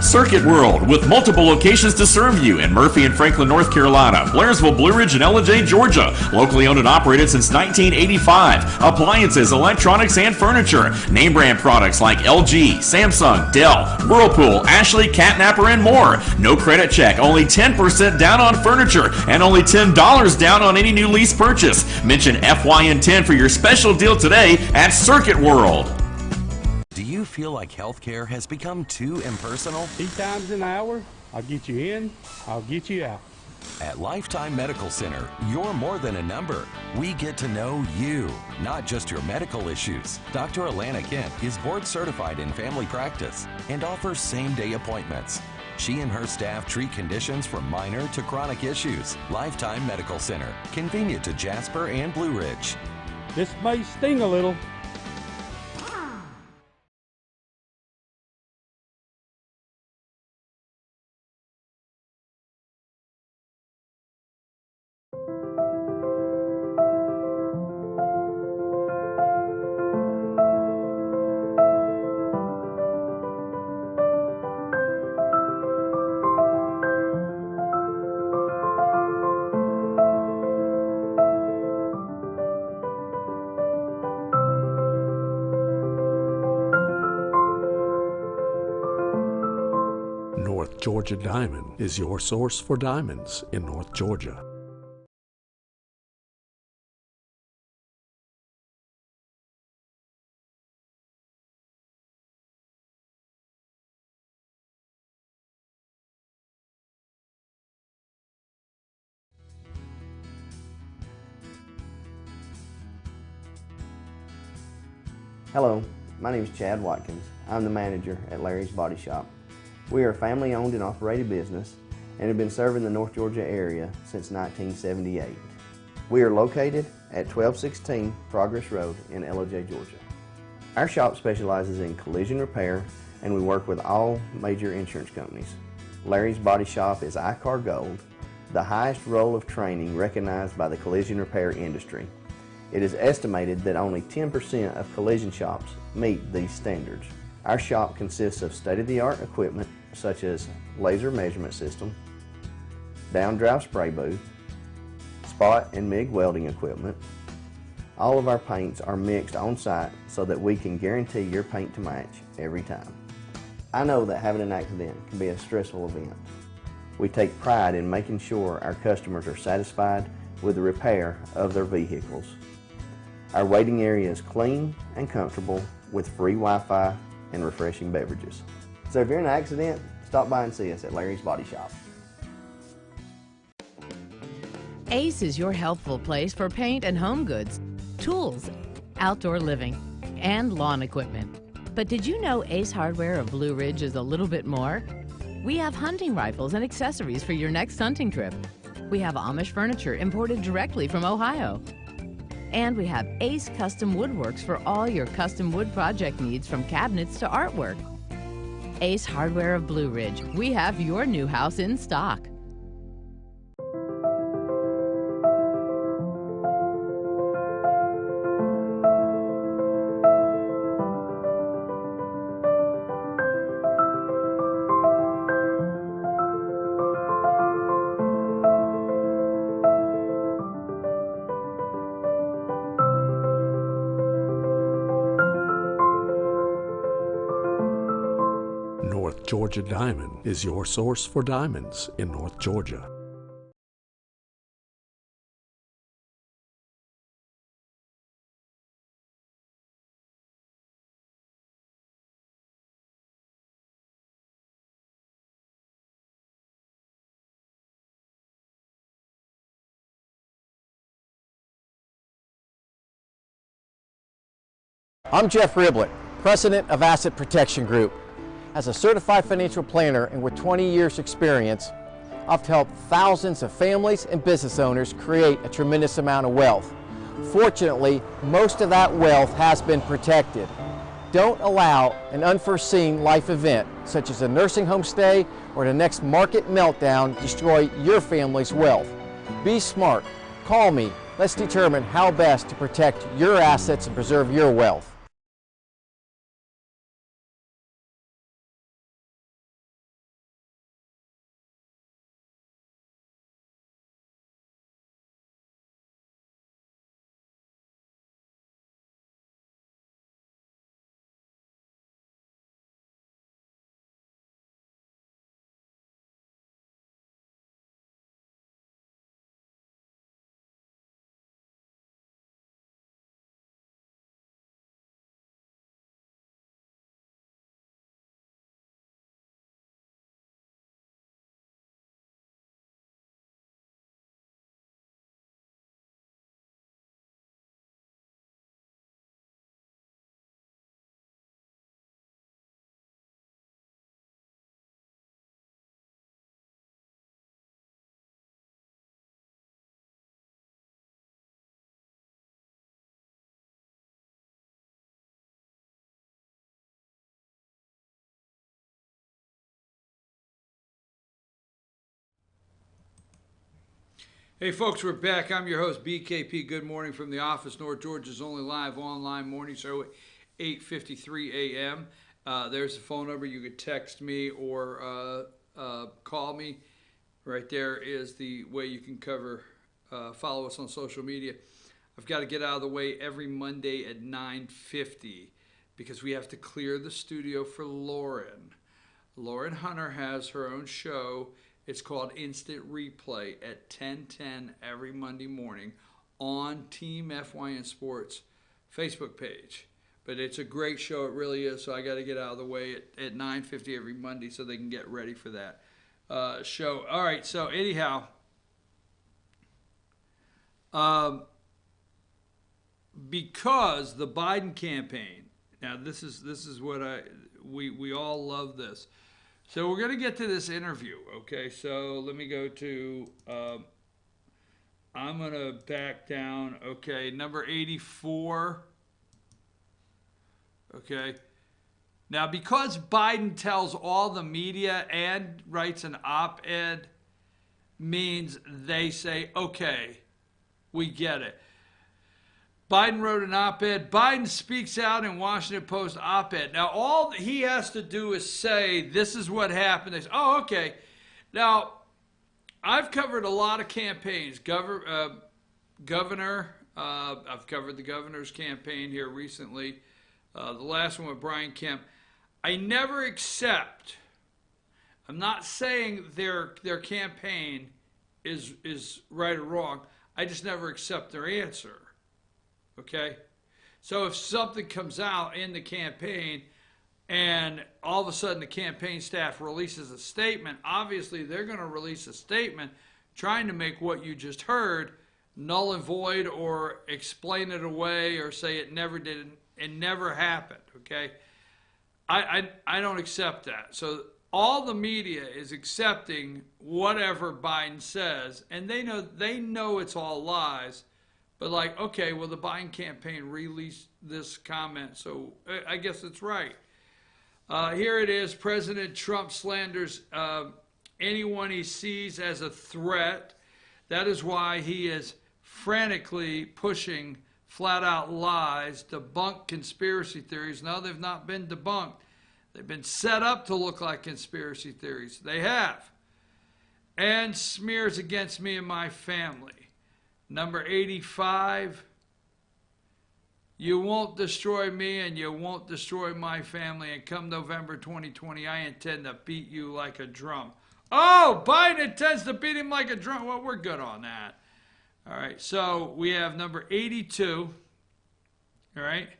Circuit World, with multiple locations to serve you in Murphy and Franklin, North Carolina, Blairsville, Blue Ridge, and Ellijay, Georgia. Locally owned and operated since 1985. Appliances, electronics, and furniture. Name brand products like LG, Samsung, Dell, Whirlpool, Ashley, Catnapper, and more. No credit check, only 10% down on furniture, and only $10 down on any new lease purchase. Mention FYN10 for your special deal today at Circuit World. Do you feel like healthcare has become too impersonal? 3 times an hour, I'll get you in, I'll get you out. At Lifetime Medical Center, you're more than a number. We get to know you, not just your medical issues. Dr. Alana Kent is board certified in family practice and offers same-day appointments. She and her staff treat conditions from minor to chronic issues. Lifetime Medical Center, convenient to Jasper and Blue Ridge. This may sting a little. North Georgia Diamond is your source for diamonds in North Georgia. Hello, my name is Chad Watkins. I'm the manager at Larry's Body Shop. We are a family-owned and operated business and have been serving the North Georgia area since 1978. We are located at 1216 Progress Road in Ellijay, Georgia. Our shop specializes in collision repair, and we work with all major insurance companies. Larry's Body Shop is ICAR Gold, the highest role of training recognized by the collision repair industry. It is estimated that only 10% of collision shops meet these standards. Our shop consists of state-of-the-art equipment such as laser measurement system, down-drive spray booth, spot and MIG welding equipment. All of our paints are mixed on-site so that we can guarantee your paint to match every time. I know that having an accident can be a stressful event. We take pride in making sure our customers are satisfied with the repair of their vehicles. Our waiting area is clean and comfortable with free Wi-Fi and refreshing beverages. So if you're in an accident, stop by and see us at Larry's Body Shop. Ace is your healthful place for paint and home goods, tools, outdoor living, and lawn equipment. But did you know Ace Hardware of Blue Ridge is a little bit more? We have hunting rifles and accessories for your next hunting trip. We have Amish furniture imported directly from Ohio. And we have Ace Custom Woodworks for all your custom wood project needs, from cabinets to artwork. Ace Hardware of Blue Ridge. We have your new house in stock. North Georgia Diamond is your source for diamonds in North Georgia. I'm Jeff Riblett, President of Asset Protection Group. As a certified financial planner and with 20 years experience, I've helped thousands of families and business owners create a tremendous amount of wealth. Fortunately, most of that wealth has been protected. Don't allow an unforeseen life event, such as a nursing home stay or the next market meltdown, destroy your family's wealth. Be smart. Call me. Let's determine how best to protect your assets and preserve your wealth. Hey folks, we're back. I'm your host, BKP. Good morning from the office. North Georgia's only live online morning show at 8:53 a.m. There's the phone number. You could text me or call me. Right there is the way you can follow us on social media. I've got to get out of the way every Monday at 9:50 because we have to clear the studio for Lauren. Lauren Hunter has her own show. It's called Instant Replay at 10:10 every Monday morning on Team FYN Sports Facebook page. But it's a great show. It really is. So I got to get out of the way at 9:50 every Monday so they can get ready for that show. All right. So anyhow, because the Biden campaign. Now this is what we all love this. So we're going to get to this interview, okay? So let me go to, I'm going to back down, okay, number 84, okay? Now, because Biden tells all the media and writes an op-ed, means they say, okay, we get it. Biden wrote an op-ed. Biden speaks out in Washington Post op-ed. Now, all he has to do is say, this is what happened. They say, oh, okay. Now, I've covered a lot of campaigns. Governor, I've covered the governor's campaign here recently. The last one with Brian Kemp. I never accept I'm not saying their campaign is right or wrong. I just never accept their answer. Okay? So if something comes out in the campaign and all of a sudden the campaign staff releases a statement, obviously they're going to release a statement trying to make what you just heard null and void, or explain it away, or say it never did, it never happened. Okay? I don't accept that. So all the media is accepting whatever Biden says, and they know it's all lies. But like, okay, well, the Biden campaign released this comment, so I guess it's right. Here it is. President Trump slanders anyone he sees as a threat. That is why he is frantically pushing flat-out lies, debunk conspiracy theories. No, they've not been debunked. They've been set up to look like conspiracy theories. They have. And smears against me and my family. Number 85, you won't destroy me and you won't destroy my family. And come November 2020, I intend to beat you like a drum. Oh, Biden intends to beat him like a drum. Well, we're good on that. All right, so we have number 82. All right.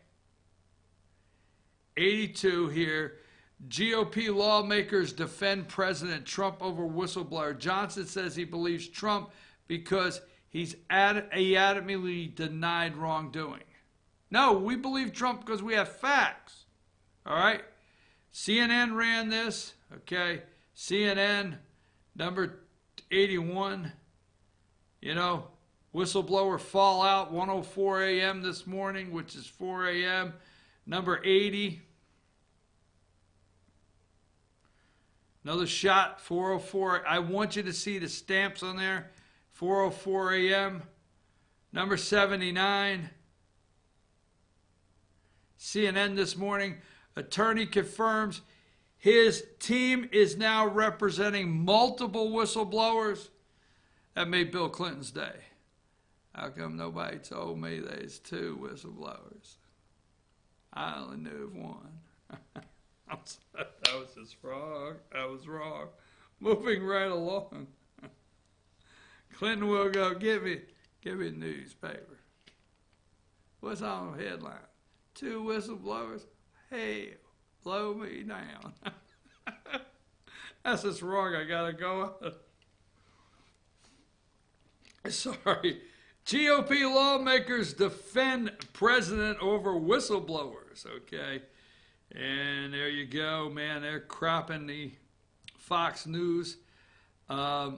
82 here. GOP lawmakers defend President Trump over whistleblower. Johnson says he believes Trump because he adamantly denied wrongdoing. No, we believe Trump because we have facts. All right? CNN ran this. Okay? CNN, number 81. You know, whistleblower fallout, 1:04 a.m. this morning, which is 4 a.m. Number 80. Another shot, 4:04. I want you to see the stamps on there. 4:04 a.m. Number 79. CNN this morning. Attorney confirms his team is now representing multiple whistleblowers. That made Bill Clinton's day. How come nobody told me there's 2 whistleblowers? I only knew of one. That was just wrong. I was wrong. Moving right along. Clinton will go, give me a newspaper. What's on the headline? 2 whistleblowers? Hell, blow me down. That's just wrong. I gotta go. Sorry. GOP lawmakers defend president over whistleblowers. Okay. And there you go, man. They're cropping the Fox News. Number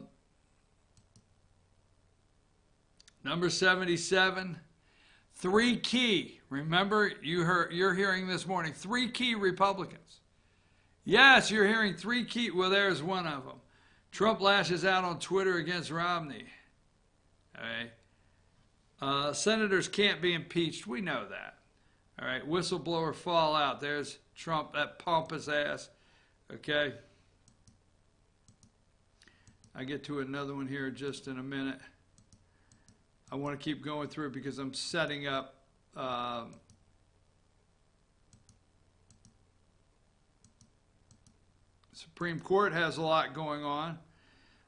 77, 3 key. Remember, you're hearing this morning, 3 key Republicans. Yes, you're hearing 3 key. Well, there's one of them. Trump lashes out on Twitter against Romney. All right. Senators can't be impeached. We know that. All right, whistleblower fallout. There's Trump, that pompous ass. Okay. I get to another one here just in a minute. I want to keep going through because I'm setting up Supreme Court has a lot going on.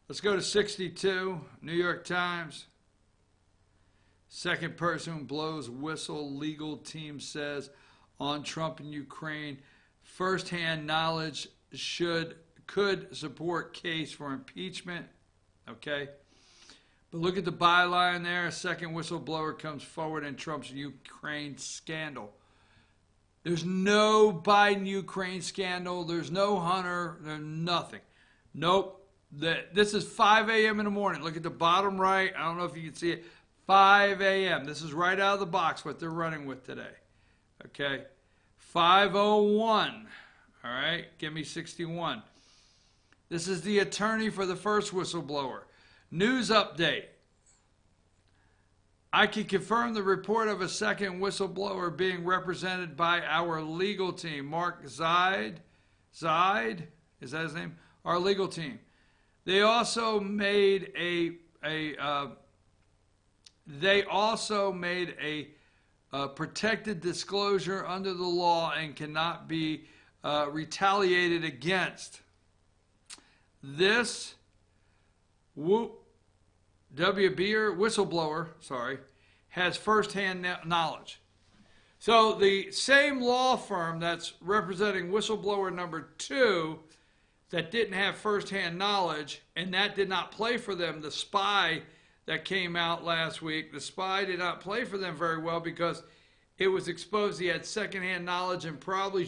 Let's go to 62, New York Times. Second person blows whistle, legal team says on Trump and Ukraine. First-hand knowledge could support case for impeachment. Okay. But look at the byline there. A second whistleblower comes forward in Trump's Ukraine scandal. There's no Biden-Ukraine scandal. There's no Hunter. There's nothing. Nope. This is 5 a.m. in the morning. Look at the bottom right. I don't know if you can see it. 5 a.m. This is right out of the box what they're running with today. Okay. 5:01. All right. Give me 61. This is the attorney for the first whistleblower. News update. I can confirm the report of a second whistleblower being represented by our legal team. Mark Zide, is that his name? Our legal team. They also made a protected disclosure under the law and cannot be retaliated against. this whistleblower, has firsthand knowledge. So the same law firm that's representing whistleblower number 2 that didn't have firsthand knowledge, and that did not play for them, the spy that came out last week, the spy did not play for them very well because it was exposed he had secondhand knowledge, and probably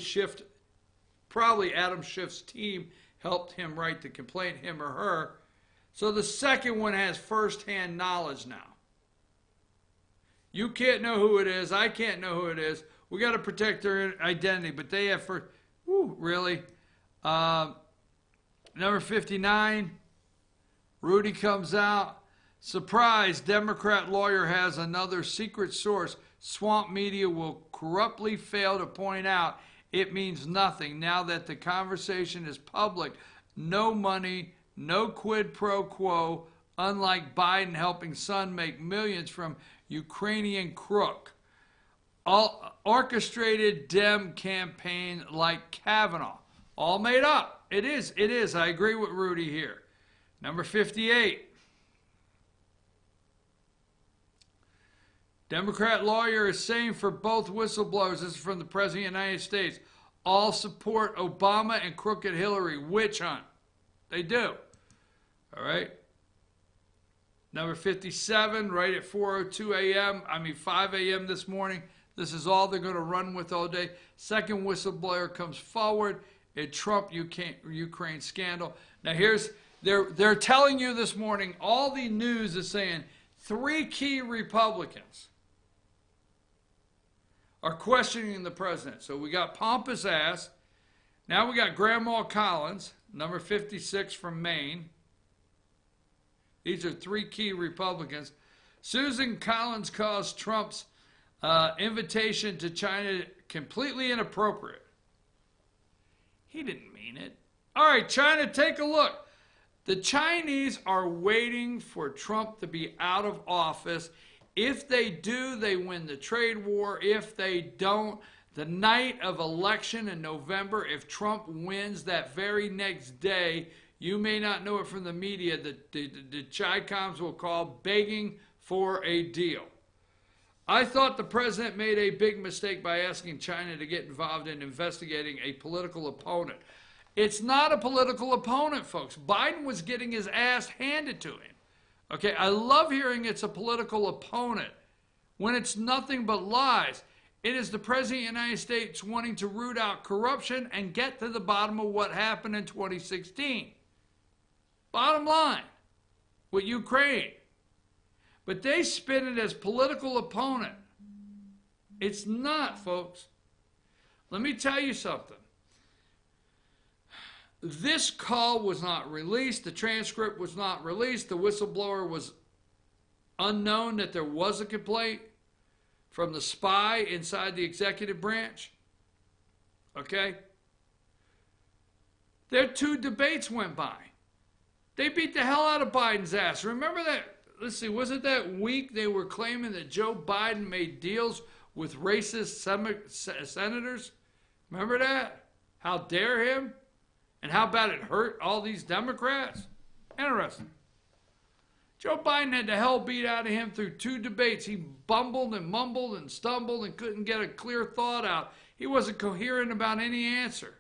Adam Schiff's team helped him write the complaint, him or her. So the second one has firsthand knowledge now. You can't know who it is. I can't know who it is. We got to protect their identity, but they have first. Woo, really? Number 59, Rudy comes out. Surprise, Democrat lawyer has another secret source. Swamp media will corruptly fail to point out it means nothing now that the conversation is public. No money, no quid pro quo, unlike Biden helping son make millions from Ukrainian crook. All orchestrated Dem campaign like Kavanaugh. All made up. It is. I agree with Rudy here. Number 58. Democrat lawyer is saying for both whistleblowers, this is from the President of the United States, all support Obama and crooked Hillary. Witch hunt. They do. All right. Number 57, right at 4:02 a.m., 5 a.m. this morning. This is all they're going to run with all day. Second whistleblower comes forward. It Trump Ukraine scandal. Now they're telling you this morning, all the news is saying 3 key Republicans are questioning the president. So we got pompous ass. Now we got Grandma Collins, number 56 from Maine. These are 3 key Republicans. Susan Collins calls Trump's invitation to China completely inappropriate. He didn't mean it. All right, China, take a look. The Chinese are waiting for Trump to be out of office. If they do, they win the trade war. If they don't, the night of election in November, if Trump wins that very next day, you may not know it from the media, the Chi-Coms will call begging for a deal. I thought the president made a big mistake by asking China to get involved in investigating a political opponent. It's not a political opponent, folks. Biden was getting his ass handed to him. Okay, I love hearing it's a political opponent when it's nothing but lies. It is the President of the United States wanting to root out corruption and get to the bottom of what happened in 2016. Bottom line, with Ukraine. But they spin it as political opponent. It's not, folks. Let me tell you something. This call was not released. The transcript was not released. The whistleblower was unknown that there was a complaint from the spy inside the executive branch. Okay? Their 2 debates went by. They beat the hell out of Biden's ass. Remember that? Let's see, was it that week they were claiming that Joe Biden made deals with racist senators? Remember that? How dare him? And how bad it hurt all these Democrats? Interesting. Joe Biden had the hell beat out of him through 2 debates. He bumbled and mumbled and stumbled and couldn't get a clear thought out. He wasn't coherent about any answer.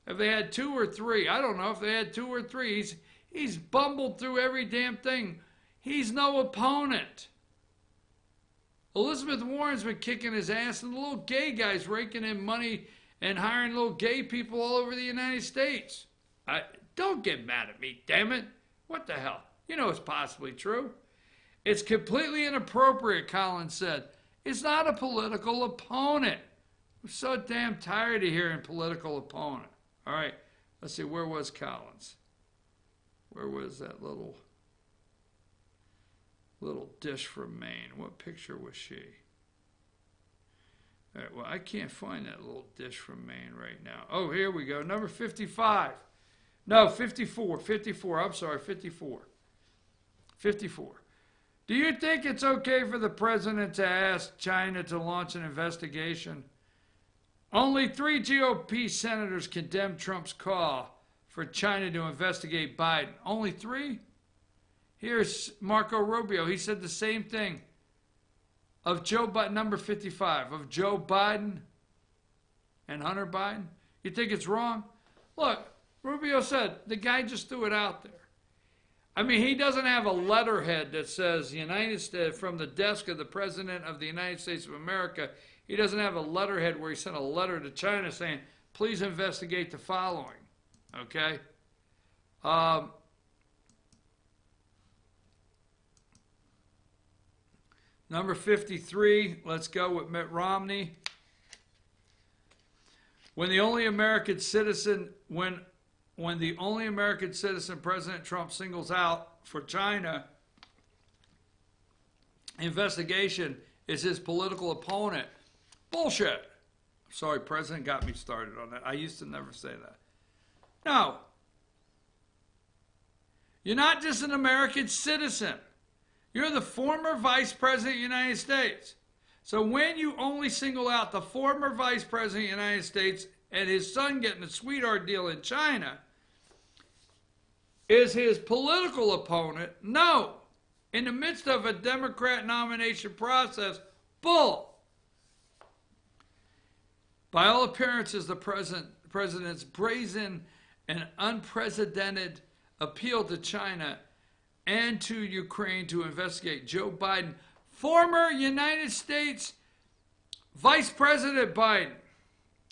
If they had 2 or 3, I don't know if they had 2 or 3. He's bumbled through every damn thing. He's no opponent. Elizabeth Warren's been kicking his ass, and the little gay guy's raking in money and hiring little gay people all over the United States. Don't get mad at me, damn it. What the hell? You know it's possibly true. It's completely inappropriate, Collins said. It's not a political opponent. I'm so damn tired of hearing political opponent. All right, let's see, where was Collins? Where was that little dish from Maine? What picture was she? All right, well, I can't find that little dish from Maine right now. Oh, here we go. Number 55. No, 54. 54. I'm sorry, 54. 54. Do you think it's okay for the president to ask China to launch an investigation? Only 3 GOP senators condemned Trump's call for China to investigate Biden. Only 3? Here's Marco Rubio. He said the same thing of Joe Biden, number 55, of Joe Biden and Hunter Biden. You think it's wrong? Look, Rubio said the guy just threw it out there. I mean, he doesn't have a letterhead that says United States from the desk of the President of the United States of America. He doesn't have a letterhead where he sent a letter to China saying, please investigate the following. Okay? Number 53, let's go with Mitt Romney. When the only American citizen, when the only American citizen President Trump singles out for China investigation is his political opponent. Bullshit. Sorry, President got me started on that. I used to never say that. No. You're not just an American citizen. You're the former Vice President of the United States. So when you only single out the former Vice President of the United States and his son getting a sweetheart deal in China, is his political opponent? No. In the midst of a Democrat nomination process, bull. By all appearances, the president's brazen and unprecedented appeal to China and to Ukraine to investigate Joe Biden, former United States Vice President Biden.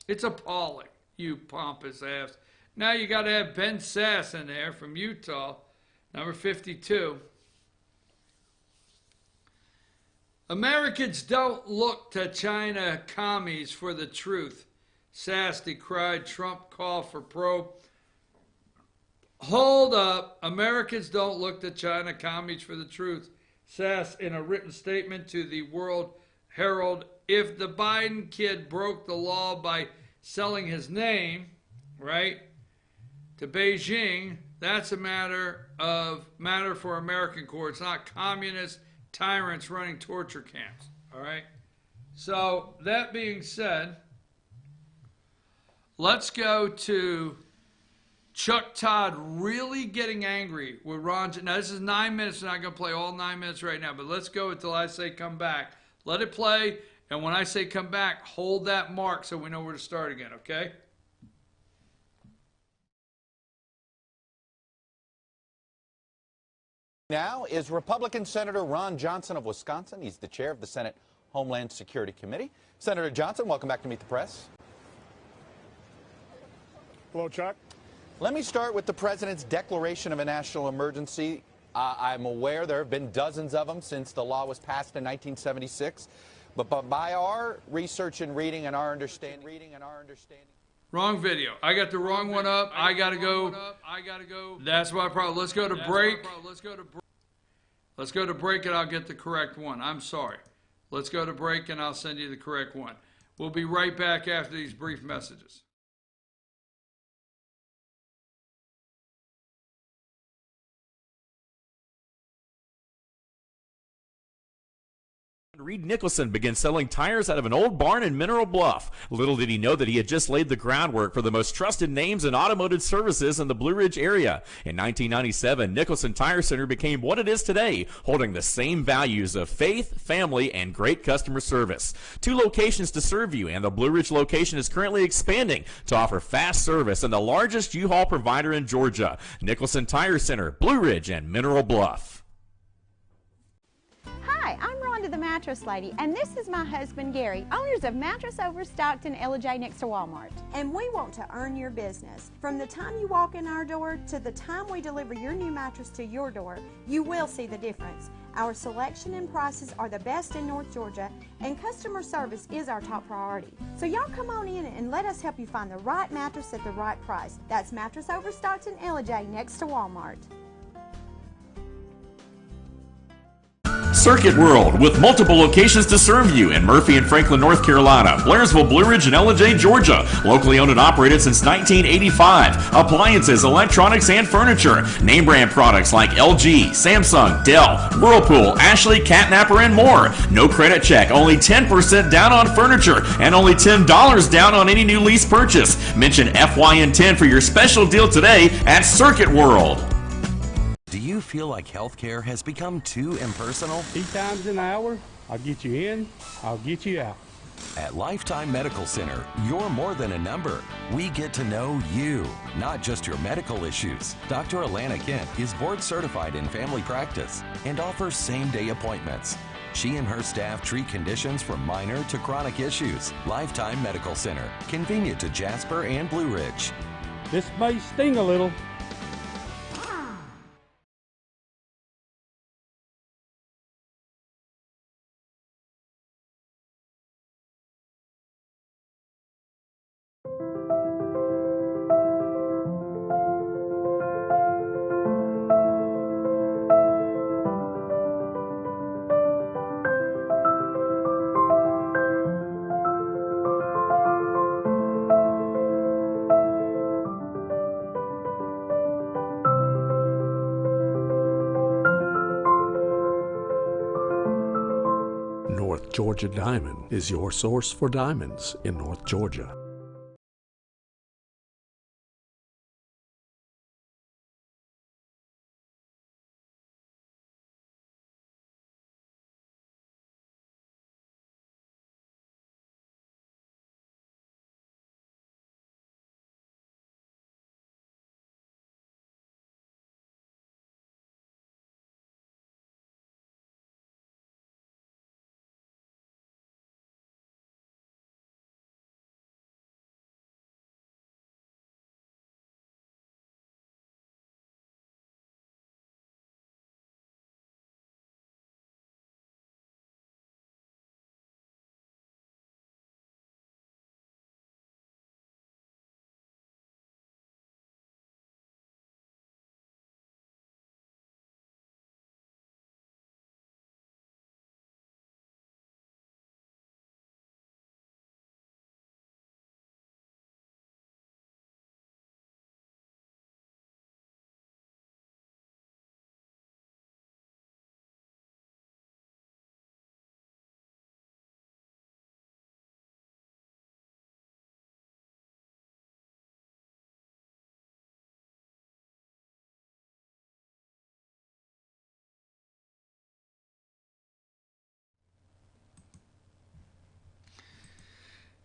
It's appalling, you pompous ass. Now you got to have Ben Sass in there from Utah, number 52. Americans don't look to China commies for the truth. Sass decried Trump call for probe. Hold up. Americans don't look to China commies for the truth. Sass in a written statement to the World Herald. If the Biden kid broke the law by selling his name, right, to Beijing, that's a matter for American courts, not communist tyrants running torture camps. All right. So that being said, let's go to Chuck Todd really getting angry with Ron. Now this is 9 minutes. I'm not going to play all 9 minutes right now, but let's go until I say come back. Let it play, and when I say come back, hold that mark so we know where to start again. Okay. Now is Republican Senator Ron Johnson of Wisconsin. He's the chair of the Senate Homeland Security Committee. Senator Johnson, welcome back to Meet the Press. Hello, Chuck. Let me start with the president's declaration of a national emergency. I'm aware there have been dozens of them since the law was passed in 1976. But by our research and reading and our understanding. Wrong video. I got the wrong one up. I got to go. That's my problem. Let's go to break. Let's go to break and I'll get the correct one. I'm sorry. Let's go to break and I'll send you the correct one. We'll be right back after these brief messages. Reed Nicholson began selling tires out of an old barn in Mineral Bluff. Little did he know that he had just laid the groundwork for the most trusted names in automotive services in the Blue Ridge area. In 1997, Nicholson Tire Center became what it is today, holding the same values of faith, family, and great customer service. 2 locations to serve you, and the Blue Ridge location is currently expanding to offer fast service and the largest U-Haul provider in Georgia. Nicholson Tire Center, Blue Ridge, and Mineral Bluff. Hi, I'm Rhonda the Mattress Lady, and this is my husband Gary, owners of Mattress Overstocked in J next to Walmart. And we want to earn your business. From the time you walk in our door to the time we deliver your new mattress to your door, you will see the difference. Our selection and prices are the best in North Georgia, and customer service is our top priority. So y'all come on in and let us help you find the right mattress at the right price. That's Mattress Overstocked in J next to Walmart. Circuit World, with multiple locations to serve you in Murphy and Franklin, North Carolina, Blairsville, Blue Ridge, and Ellijay, Georgia. Locally owned and operated since 1985. Appliances, electronics, and furniture. Name brand products like LG, Samsung, Dell, Whirlpool, Ashley, Catnapper, and more. No credit check, only 10% down on furniture, and only $10 down on any new lease purchase. Mention FYN10 for your special deal today at Circuit World. Do you feel like healthcare has become too impersonal? 3 times an hour, I'll get you in, I'll get you out. At Lifetime Medical Center, you're more than a number. We get to know you, not just your medical issues. Dr. Alana Kent is board certified in family practice and offers same-day appointments. She and her staff treat conditions from minor to chronic issues. Lifetime Medical Center, convenient to Jasper and Blue Ridge. This may sting a little. North Georgia Diamond is your source for diamonds in North Georgia.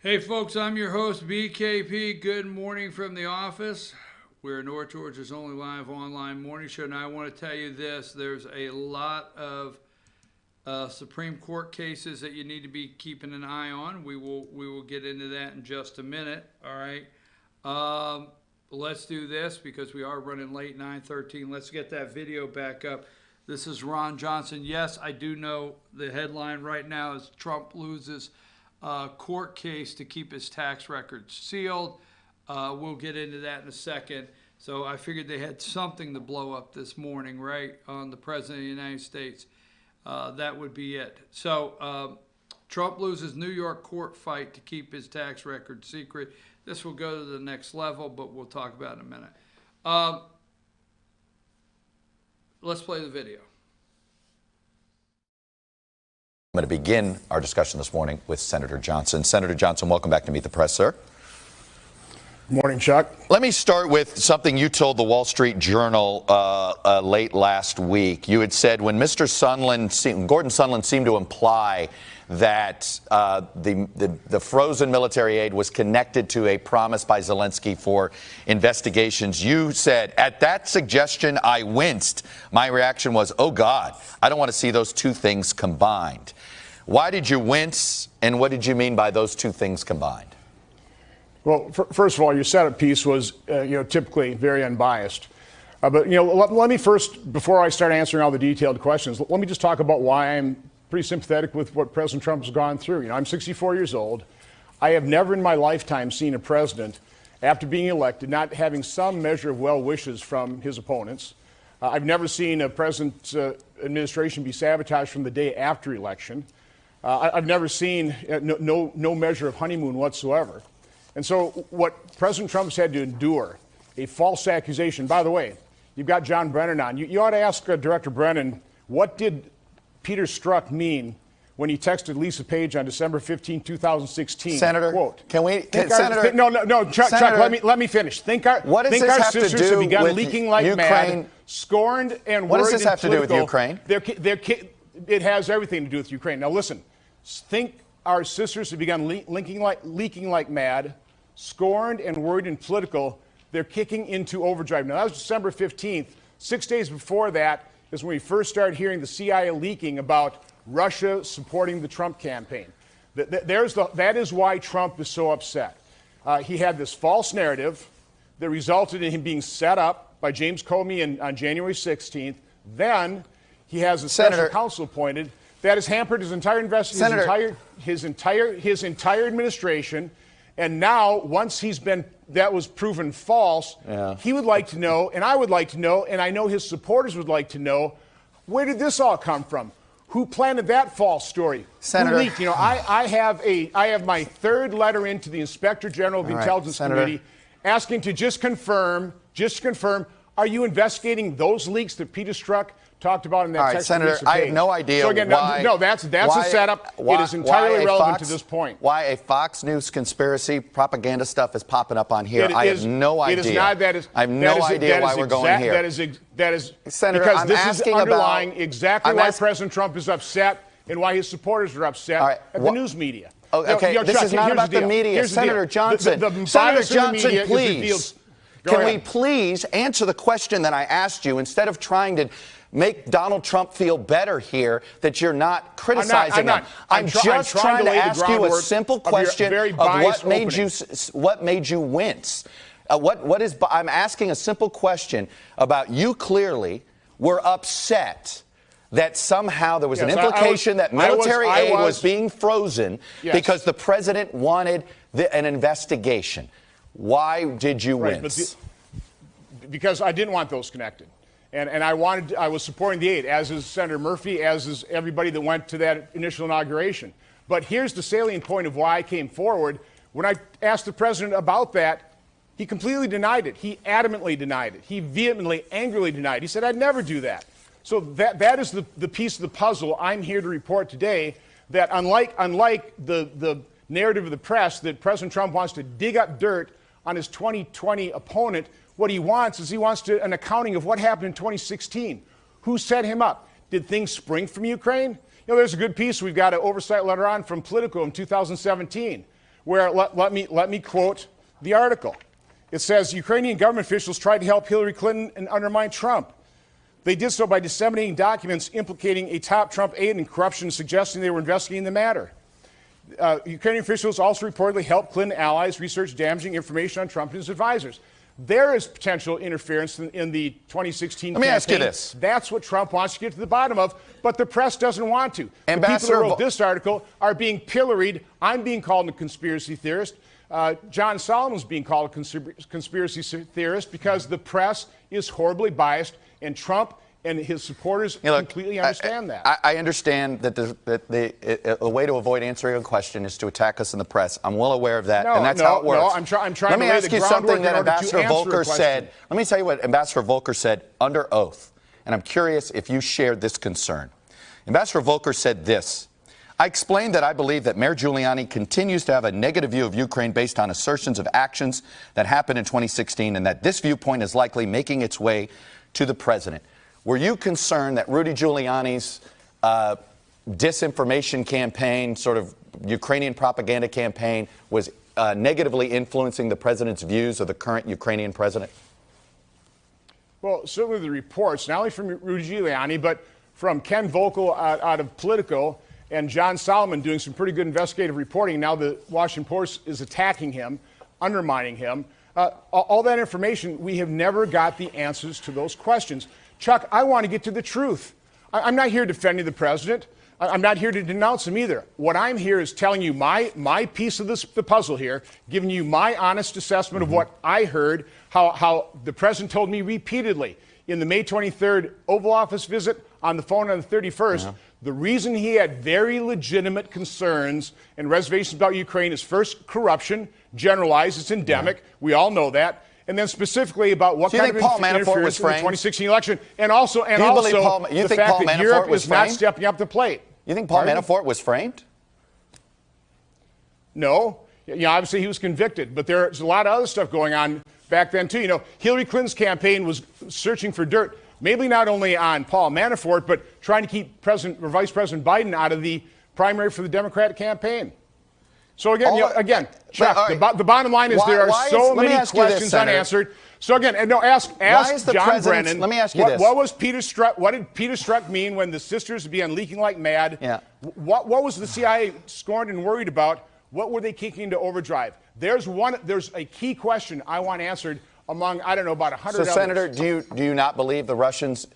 Hey folks, I'm your host BKP. Good morning from the office. We're North Georgia's only live online morning show. Now I want to tell you this, there's a lot of Supreme Court cases that you need to be keeping an eye on. We will get into that in just a minute. All right. Let's do this because we are running late, 9:13. Let's get that video back up. This is Ron Johnson. Yes, I do know the headline right now is Trump loses court case to keep his tax records sealed. We'll get into that in a second. So I figured they had something to blow up this morning, right, on the President of the United States. That would be it. So Trump loses New York court fight to keep his tax record secret. This will go to the next level, but we'll talk about it in a minute. Let's play the video. I'm going to begin our discussion this morning with Senator Johnson. Senator Johnson, welcome back to Meet the Press, sir. Good morning, Chuck. Let me start with something you told the Wall Street Journal late last week. You had said when Gordon Sondland seemed to imply that the frozen military aid was connected to a promise by Zelensky for investigations. You said, at that suggestion, I winced. My reaction was, oh, God, I don't want to see those two things combined. Why did you wince, and what did you mean by those two things combined? Well, first of all, your setup piece was, typically very unbiased. But let me first, before I start answering all the detailed questions, let me just talk about why I'm pretty sympathetic with what President Trump has gone through. I'm 64 years old. I have never in my lifetime seen a president, after being elected, not having some measure of well wishes from his opponents. I've never seen a president's administration be sabotaged from the day after election. I've never seen no measure of honeymoon whatsoever. And so what President Trump's had to endure, a false accusation. By the way, you've got John Brennan on. You ought to ask Director Brennan, what did Peter Strzok mean when he texted Lisa Page on December 15, 2016? Senator, quote, Senator, Chuck, let me finish. What does this have to do have begun with leaking like Ukraine? Mad, scorned and what worried does this have to do with Ukraine? It has everything to do with Ukraine. Now listen, think our sisters have begun leaking like mad, scorned and worried and political. They're kicking into overdrive. Now that was December 15th. 6 days before that is when we first started hearing the CIA leaking about Russia supporting the Trump campaign. That is why Trump is so upset. He had this false narrative that resulted in him being set up by James Comey on January 16th. Then he has a special counsel appointed that has hampered his entire investigation, his entire administration. And now, once that was proven false, he would like to know, and I would like to know, and I know his supporters would like to know, where did this all come from? Who planted that false story? Senator, who leaked? I have my third letter into the Inspector General of the Intelligence Committee asking to just confirm, are you investigating those leaks that Peter Strzok talked about in that text? Senator, I have no idea. So again, why, that's a setup. It is entirely irrelevant to this point. Why a Fox News conspiracy propaganda stuff is popping up on here? I have no idea. It is not. I have no idea why we're going here. That is Senator, because I'm this is underlying about, exactly why President Trump is upset and why his supporters are upset at the news media. Okay, this is not about the media. Senator Johnson, Senator Johnson, please. Can we please answer the question that I asked you instead of trying to make Donald Trump feel better here that you're not criticizing him? I'm just trying to ask you a simple question of what made you wince. I'm asking a simple question about you clearly were upset that somehow there was an implication that military aid was being frozen because the president wanted an investigation. Why did you wince? Because I didn't want those connected. And I was supporting the aid, as is Senator Murphy, as is everybody that went to that initial inauguration. But here's the salient point of why I came forward. When I asked the president about that, he completely denied it. He adamantly denied it. He vehemently, angrily denied it. He said, I'd never do that. So that is the piece of the puzzle I'm here to report today, that unlike the narrative of the press that President Trump wants to dig up dirt on his 2020 opponent, what he wants is an accounting of what happened in 2016. Who set him up? Did things spring from Ukraine? There's a good piece we've got an oversight letter on from Politico in 2017, where let me quote the article. It says, Ukrainian government officials tried to help Hillary Clinton and undermine Trump. They did so by disseminating documents implicating a top Trump aide in corruption, suggesting they were investigating the matter. Ukrainian officials also reportedly helped Clinton allies research damaging information on Trump and his advisors. There is potential interference in the 2016 campaign. Let me ask you this. That's what Trump wants to get to the bottom of, but the press doesn't want to. The people who wrote this article are being pilloried. I'm being called a conspiracy theorist. John Solomon's being called a conspiracy theorist because the press is horribly biased, and Trump and his supporters completely understand that. I understand that the way to avoid answering a question is to attack us in the press. I'm well aware of that, and that's how it works. No, I'm trying Let me to lay ask the you something that groundwork Ambassador Volker said. Let me tell you what Ambassador Volker said under oath, and I'm curious if you shared this concern. Ambassador Volker said this. I explained that I believe that Mayor Giuliani continues to have a negative view of Ukraine based on assertions of actions that happened in 2016, and that this viewpoint is likely making its way to the president. Were you concerned that Rudy Giuliani's disinformation campaign, sort of Ukrainian propaganda campaign, was negatively influencing the president's views of the current Ukrainian president? Well, certainly the reports, not only from Rudy Giuliani, but from Ken Vogel out of Politico and John Solomon doing some pretty good investigative reporting. Now the Washington Post is attacking him, undermining him. All that information, we have never got the answers to those questions. Chuck, I want to get to the truth. I'm not here defending the president. I'm not here to denounce him either. What I'm here is telling you my piece of the puzzle here, giving you my honest assessment of what I heard, how the president told me repeatedly in the May 23rd Oval Office visit, on the phone on the 31st, the reason he had very legitimate concerns and reservations about Ukraine is first corruption, generalized, it's endemic. We all know that. And then specifically about what kind of interference in the 2016 election, and also the fact that Europe is not stepping up to the plate. You think Paul Manafort was framed? No. Obviously he was convicted, but there's a lot of other stuff going on back then too. Hillary Clinton's campaign was searching for dirt, maybe not only on Paul Manafort, but trying to keep Vice President Biden out of the primary for the Democratic campaign. So again, Chuck, the bottom line is there are so many questions unanswered. So again, ask John Brennan. Let me ask you this: What was Peter Strzok? What did Peter Strzok mean when the sisters began leaking like mad? Yeah. What was the CIA scorned and worried about? What were they kicking into overdrive? There's a key question I want answered among, I don't know, about 100 others. So, Senator, do you not believe the Russians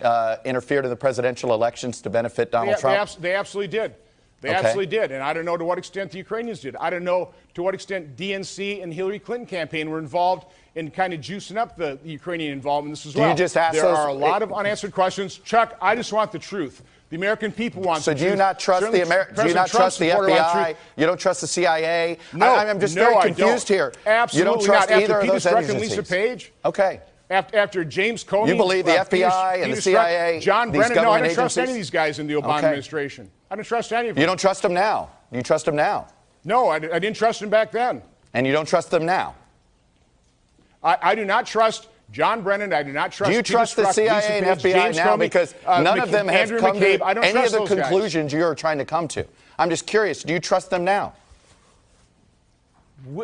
interfered in the presidential elections to benefit Donald Trump? They absolutely did. They absolutely did. And I don't know to what extent the Ukrainians did. I don't know to what extent DNC and Hillary Clinton campaign were involved in kind of juicing up the Ukrainian involvement in this as well. You just ask there are a lot of unanswered questions. Chuck, I just want the truth. The American people want the truth. So do you not trust the FBI? You don't trust the CIA? No, I'm just very confused here. Absolutely you don't trust not. either After of those Peter Strzok agencies. and Lisa Page? Okay. After James Comey, you believe the FBI and the CIA, John Brennan? No, I don't trust any of agencies? these guys in the Obama administration. I don't trust any of them. You don't trust them now? You trust them now? No, I didn't trust them back then. And you don't trust them now? I do not trust John Brennan. I do not trust. Do you trust the CIA and FBI now? Because none of them have come to any of the conclusions you're trying to come to. I'm just curious. Do you trust them now?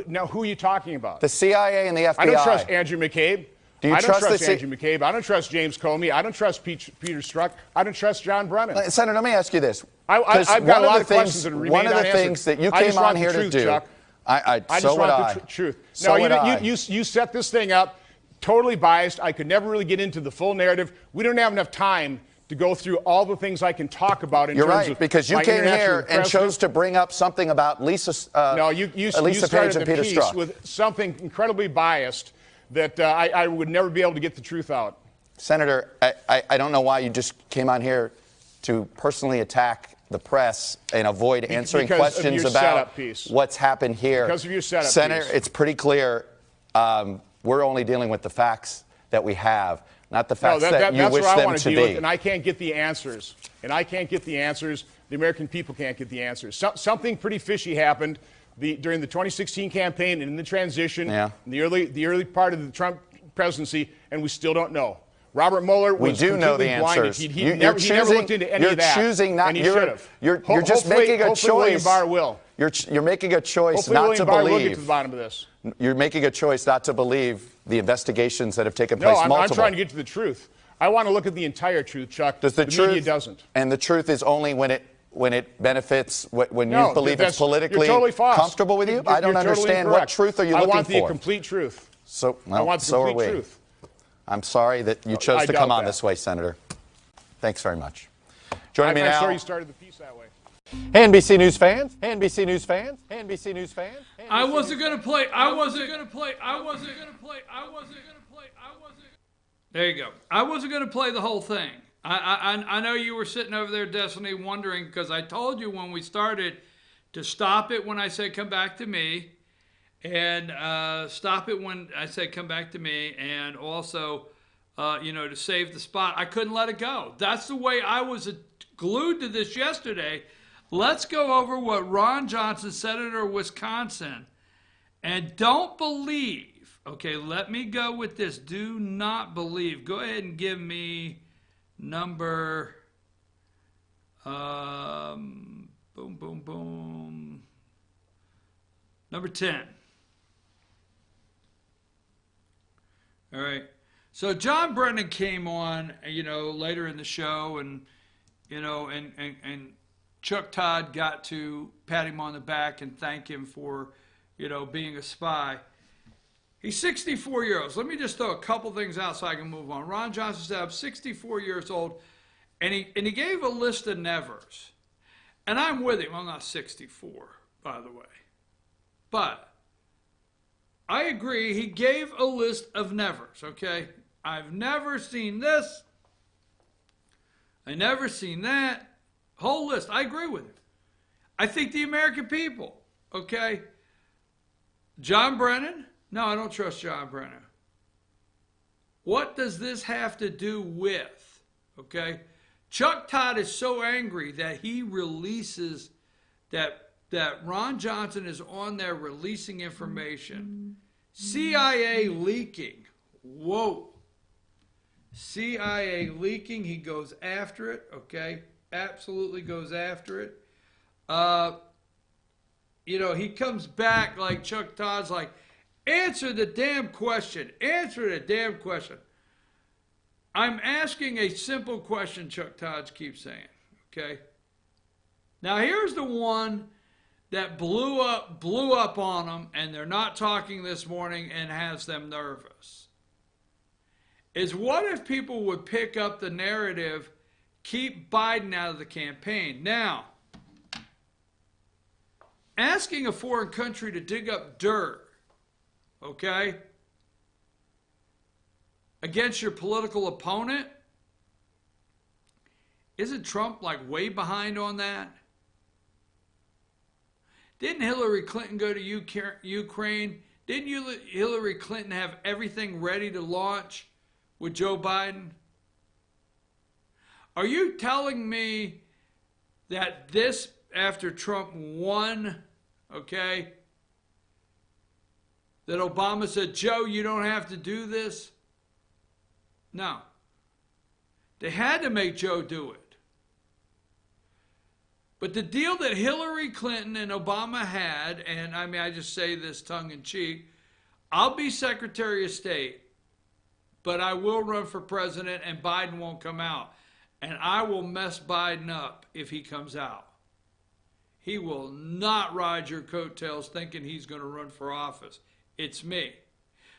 Now, who are you talking about? The CIA and the FBI. I don't trust Andrew McCabe. I don't trust Andrew McCabe. I don't trust James Comey. I don't trust Peter Strzok. I don't trust John Brennan. Senator, let me ask you this. I've got a lot of questions that remain unanswered. One of the things that you came on here to do. Chuck. I just want the truth. So you set this thing up totally biased. I could never really get into the full narrative. We don't have enough time to go through all the things I can talk about in terms of You're right, because you came here and chose to bring up something about Lisa Page and Peter Strzok with something incredibly biased that I would never be able to get the truth out. Senator, I don't know why you just came on here to personally attack the press and avoid answering questions about what's happened here. Because of your setup, Senator, it's pretty clear we're only dealing with the facts that we have, not the facts that you wish them to be. And I can't get the answers. The American people can't get the answers. Something pretty fishy happened during the 2016 campaign and in the transition, in the early part of the Trump presidency, and we still don't know. Robert Mueller was completely blinded. He never looked into any of that. You're choosing not. And he should have. You're just making a choice. William Barr will. You're making a choice hopefully not William to Barr believe. Will get to the bottom of this. You're making a choice not to believe the investigations that have taken place. No, I'm trying to get to the truth. I want to look at the entire truth, Chuck. The media doesn't. And the truth is only when it benefits, when you believe it's politically comfortable with you? I don't understand. What truth are you looking for? I want the complete truth. So are we. Truth. I'm sorry that you chose to come on this way, Senator. Thanks very much. Joining me now. I'm sorry you started the piece that way. Hey, NBC News fans. I wasn't going to play. There you go. I wasn't going to play the whole thing. I know you were sitting over there, Destiny, wondering, because I told you when we started to stop it when I said come back to me, and stop it when I said come back to me, and also, to save the spot. I couldn't let it go. That's the way I was glued to this yesterday. Let's go over what Ron Johnson, Senator of Wisconsin, and don't believe. Okay, let me go with this. Do not believe. Go ahead and give me number, boom, boom, boom. Number 10. All right. So John Brennan came on, later in the show, and Chuck Todd got to pat him on the back and thank him for, being a spy. He's 64 years old. Let me just throw a couple things out so I can move on. Ron Johnson said, I'm 64 years old, and he gave a list of nevers. And I'm with him. I'm not 64, by the way. But I agree, he gave a list of nevers, okay? I've never seen this. I never seen that. Whole list. I agree with it. I think the American people, okay? John Brennan? No, I don't trust John Brennan. What does this have to do with, okay? Chuck Todd is so angry that he releases that Ron Johnson is on there releasing information. CIA leaking. Whoa. CIA leaking. He goes after it, okay? Absolutely goes after it. He comes back like Chuck Todd's like, answer the damn question. Answer the damn question. I'm asking a simple question, Chuck Todd keeps saying, okay? Now, here's the one that blew up on them, and they're not talking this morning and has them nervous. Is what if people would pick up the narrative, keep Biden out of the campaign? Now, asking a foreign country to dig up dirt, okay, against your political opponent, isn't Trump like way behind on that? Didn't Hillary Clinton go to Ukraine? Didn't Hillary Clinton have everything ready to launch with Joe Biden? Are you telling me that this, after Trump won, okay, that Obama said, Joe, you don't have to do this? No. They had to make Joe do it. But the deal that Hillary Clinton and Obama had, and I mean, I just say this tongue in cheek, I'll be Secretary of State, but I will run for president and Biden won't come out. And I will mess Biden up if he comes out. He will not ride your coattails thinking he's going to run for office. It's me.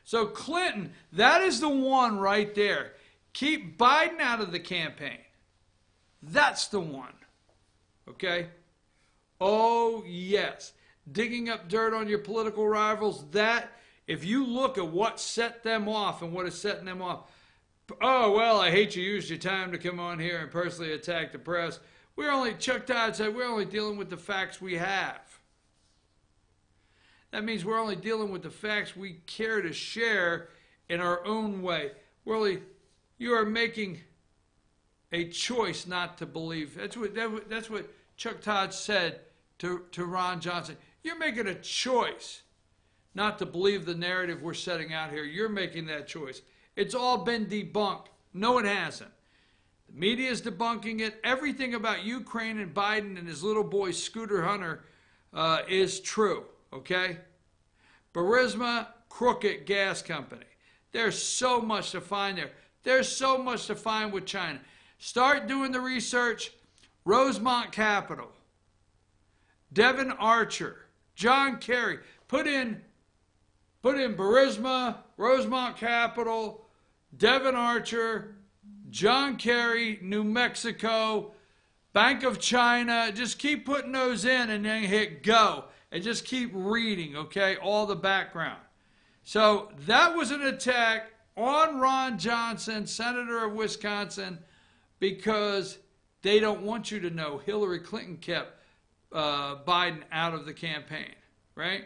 So Clinton, that is the one right there. Keep Biden out of the campaign. That's the one. Okay? Oh, yes. Digging up dirt on your political rivals, that, if you look at what set them off and what is setting them off, oh, well, I hate you used your time to come on here and personally attack the press. Chuck Todd said, we're only dealing with the facts we have. That means we're only dealing with the facts we care to share in our own way. You are making a choice not to believe. That's what Chuck Todd said to Ron Johnson. You're making a choice not to believe the narrative we're setting out here. You're making that choice. It's all been debunked. No, it hasn't. The media is debunking it. Everything about Ukraine and Biden and his little boy Scooter Hunter is true, okay? Burisma, crooked gas company. There's so much to find there. There's so much to find with China. Start doing the research. Rosemont Capital, Devin Archer, John Kerry. Put in Burisma, Rosemont Capital, Devin Archer, John Kerry, New Mexico, Bank of China. Just keep putting those in and then hit go. And just keep reading, okay, all the background. So that was an attack on Ron Johnson, Senator of Wisconsin, because they don't want you to know Hillary Clinton kept Biden out of the campaign, right?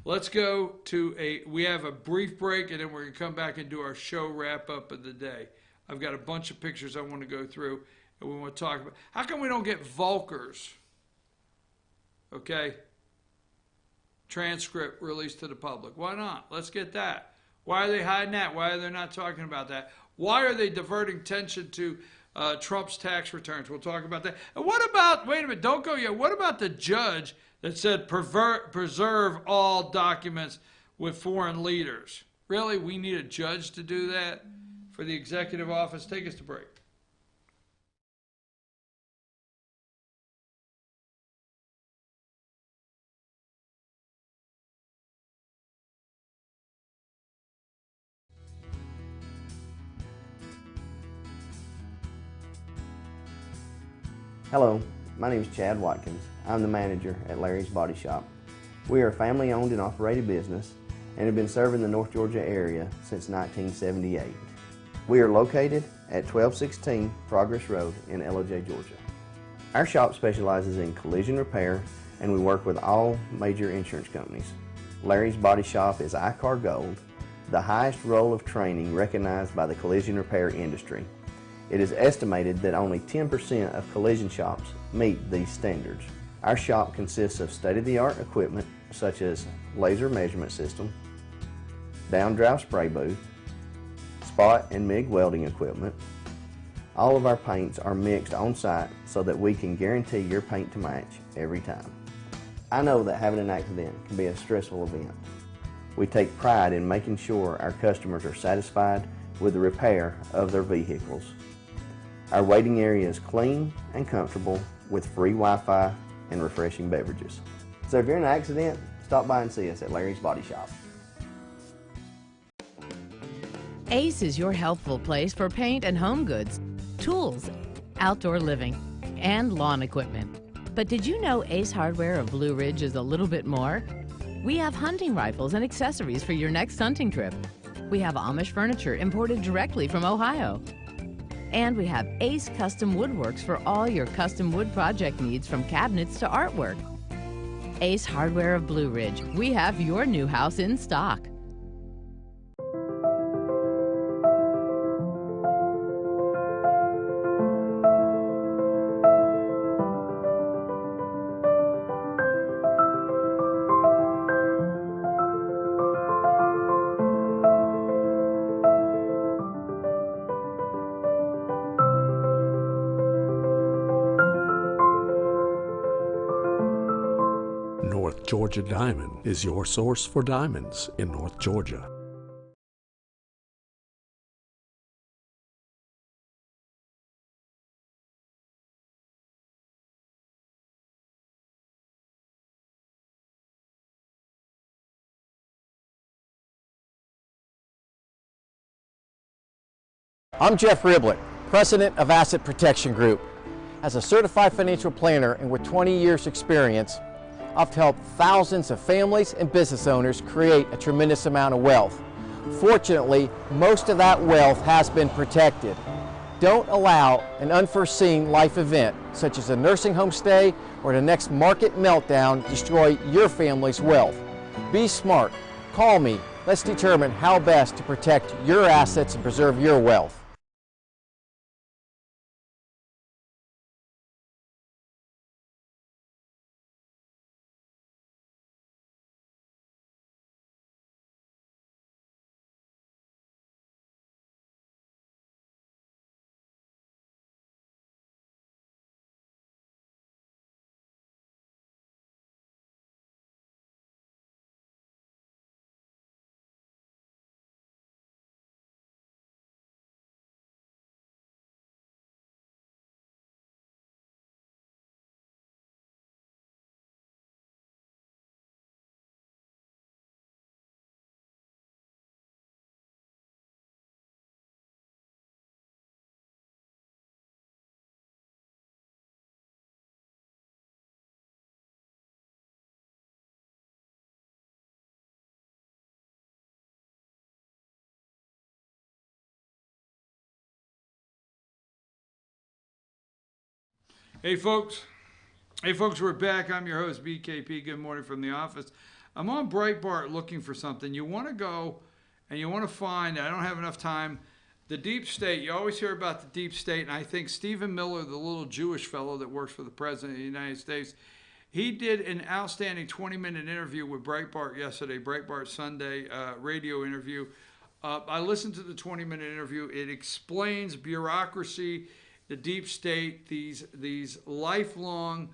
Let's go to we have a brief break, and then we're going to come back and do our show wrap-up of the day. I've got a bunch of pictures I want to go through, and we want to talk about. How come we don't get Volker's, okay, transcript released to the public? Why not? Let's get that. Why are they hiding that? Why are they not talking about that? Why are they diverting attention to Trump's tax returns? We'll talk about that. And what about, wait a minute, don't go yet. What about the judge that said preserve all documents with foreign leaders? Really? We need a judge to do that for the executive office? Take us to break. Hello, my name is Chad Watkins. I'm the manager at Larry's Body Shop. We are a family-owned and operated business, and have been serving the North Georgia area since 1978. We are located at 1216 Progress Road in LJ, Georgia. Our shop specializes in collision repair, and we work with all major insurance companies. Larry's Body Shop is ICAR Gold, the highest role of training recognized by the collision repair industry. It is estimated that only 10% of collision shops meet these standards. Our shop consists of state-of-the-art equipment such as laser measurement system, down-drive spray booth, spot and MIG welding equipment. All of our paints are mixed on site so that we can guarantee your paint to match every time. I know that having an accident can be a stressful event. We take pride in making sure our customers are satisfied with the repair of their vehicles. Our waiting area is clean and comfortable with free Wi-Fi and refreshing beverages. So if you're in an accident, stop by and see us at Larry's Body Shop. Ace is your helpful place for paint and home goods, tools, outdoor living, and lawn equipment. But did you know Ace Hardware of Blue Ridge is a little bit more? We have hunting rifles and accessories for your next hunting trip. We have Amish furniture imported directly from Ohio. And we have Ace Custom Woodworks for all your custom wood project needs, from cabinets to artwork. Ace Hardware of Blue Ridge, we have your new house in stock. North Georgia Diamond is your source for diamonds in North Georgia. I'm Jeff Riblett, President of Asset Protection Group. As a certified financial planner and with 20 years experience, I've helped thousands of families and business owners create a tremendous amount of wealth. Fortunately, most of that wealth has been protected. Don't allow an unforeseen life event, such as a nursing home stay or the next market meltdown, destroy your family's wealth. Be smart. Call me. Let's determine how best to protect your assets and preserve your wealth. Hey folks, we're back. I'm your host, BKP. Good morning from the office. I'm on Breitbart looking for something. You want to go and you want to find, I don't have enough time, the deep state. You always hear about the deep state, and I think Stephen Miller, the little Jewish fellow that works for the President of the United States, he did an outstanding 20-minute interview with Breitbart yesterday, Breitbart Sunday radio interview. I listened to the 20-minute interview. It explains bureaucracy, the deep state, these lifelong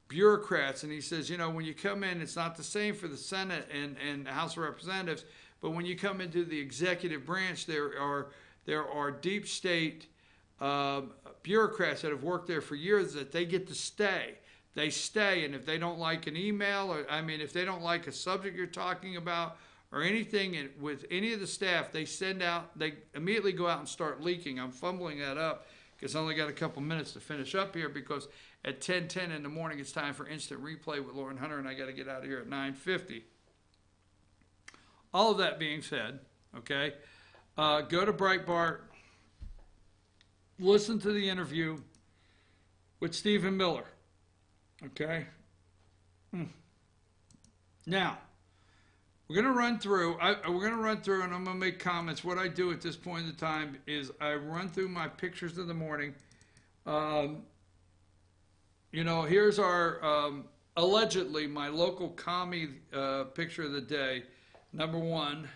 bureaucrats. And he says, you know, when you come in, it's not the same for the Senate and House of Representatives, but when you come into the executive branch, there are deep state bureaucrats that have worked there for years that they get to stay. They stay, and if they don't like an email, or if they don't like a subject you're talking about or anything with any of the staff, they immediately go out and start leaking. I'm fumbling that up because I only got a couple minutes to finish up here, because at 10:10 in the morning it's time for Instant Replay with Lauren Hunter, and I got to get out of here at 9:50. all of that being said, okay, go to Breitbart, listen to the interview with Stephen Miller, okay? Now, we're going to run through, and I'm going to make comments. What I do at this point in time is I run through my pictures of the morning. You know, here's our, allegedly, my local commie picture of the day. Number one,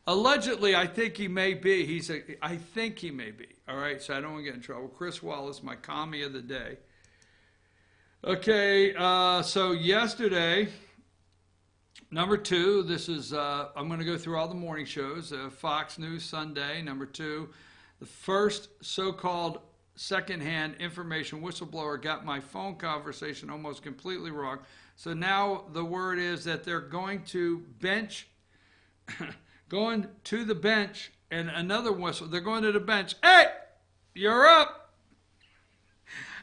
allegedly, I think he may be. I think he may be. All right, so I don't want to get in trouble. Chris Wallace, my commie of the day. Okay, so yesterday, number two, this is, I'm going to go through all the morning shows. Fox News Sunday, number two. The first so-called secondhand information whistleblower got my phone conversation almost completely wrong. So now the word is that they're going to bench, going to the bench, and another whistle. They're going to the bench. Hey, you're up.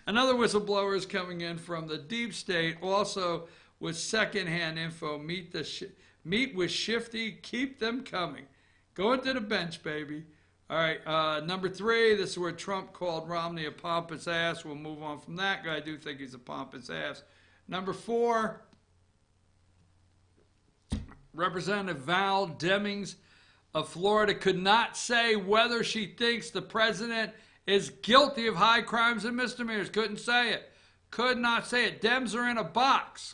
Another whistleblower is coming in from the deep state, also with secondhand info. Meet with Shifty. Keep them coming. Going to the bench, baby. All right, number three, this is where Trump called Romney a pompous ass. We'll move on from that guy. I do think he's a pompous ass. Number four, Representative Val Demings of Florida could not say whether she thinks the president is guilty of high crimes and misdemeanors. Couldn't say it. Could not say it. Dems are in a box.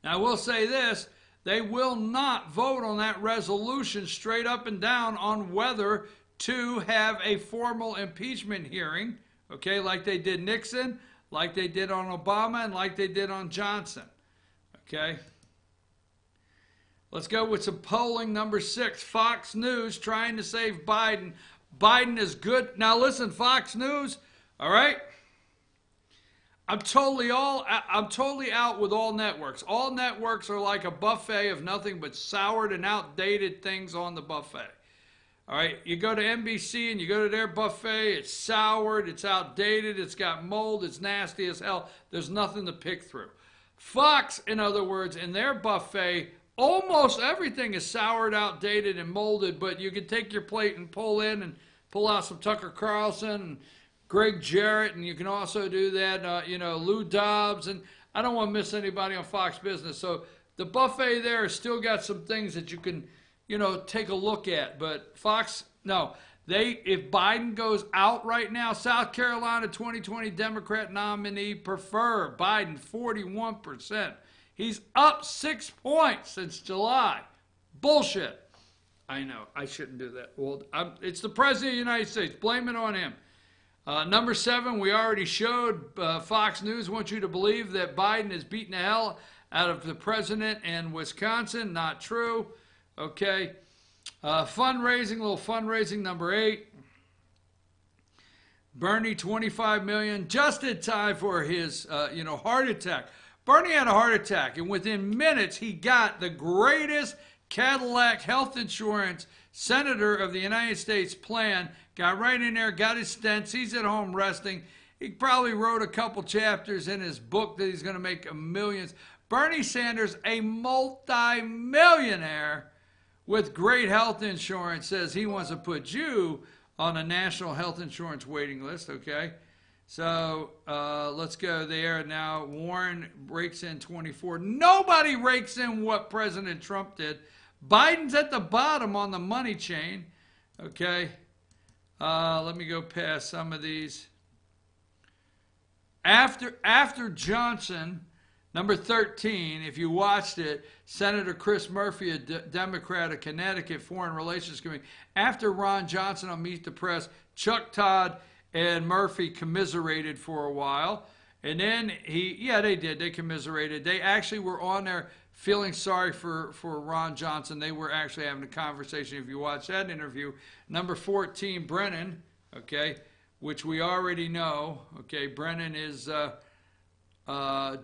Now, I will say this. They will not vote on that resolution straight up and down on whether to have a formal impeachment hearing, okay, like they did Nixon, like they did on Obama, and like they did on Johnson, okay? Let's go with some polling. Number 6, Fox News trying to save Biden. Biden is good. Now listen, Fox News, all right? I'm totally out with all networks. All networks are like a buffet of nothing but soured and outdated things on the buffet. All right, you go to NBC and you go to their buffet, it's soured, it's outdated, it's got mold, it's nasty as hell. There's nothing to pick through. Fox, in other words, in their buffet, almost everything is soured, outdated, and molded, but you can take your plate and pull out some Tucker Carlson and Greg Jarrett, and you can also do that, Lou Dobbs, and I don't want to miss anybody on Fox Business. So the buffet there has still got some things that you can, take a look at. But Fox, no. If Biden goes out right now, South Carolina 2020 Democrat nominee prefer Biden 41%. He's up 6 points since July. Bullshit. I know. I shouldn't do that. Well, it's the President of the United States. Blame it on him. Number 7, we already showed. Fox News wants you to believe that Biden is beating the hell out of the president in Wisconsin. Not true. Okay. Little fundraising. Number 8. Bernie, $25 million, just in time for his, heart attack. Bernie had a heart attack, and within minutes, he got the greatest Cadillac health insurance senator of the United States plan. Got right in there, got his stents. He's at home resting. He probably wrote a couple chapters in his book that he's going to make millions. Bernie Sanders, a multi-millionaire with great health insurance, says he wants to put you on a national health insurance waiting list, okay? So let's go there. Now, Warren rakes in 24. Nobody rakes in what President Trump did. Biden's at the bottom on the money chain, okay? Let me go past some of these. After Johnson, number 13, if you watched it, Senator Chris Murphy, a Democrat of Connecticut, Foreign Relations Committee. After Ron Johnson on Meet the Press, Chuck Todd and Murphy commiserated for a while. And then they did. They commiserated. They actually were on there feeling sorry for Ron Johnson. They were actually having a conversation. If you watch that interview, number 14, Brennan, okay, which we already know. Okay, Brennan is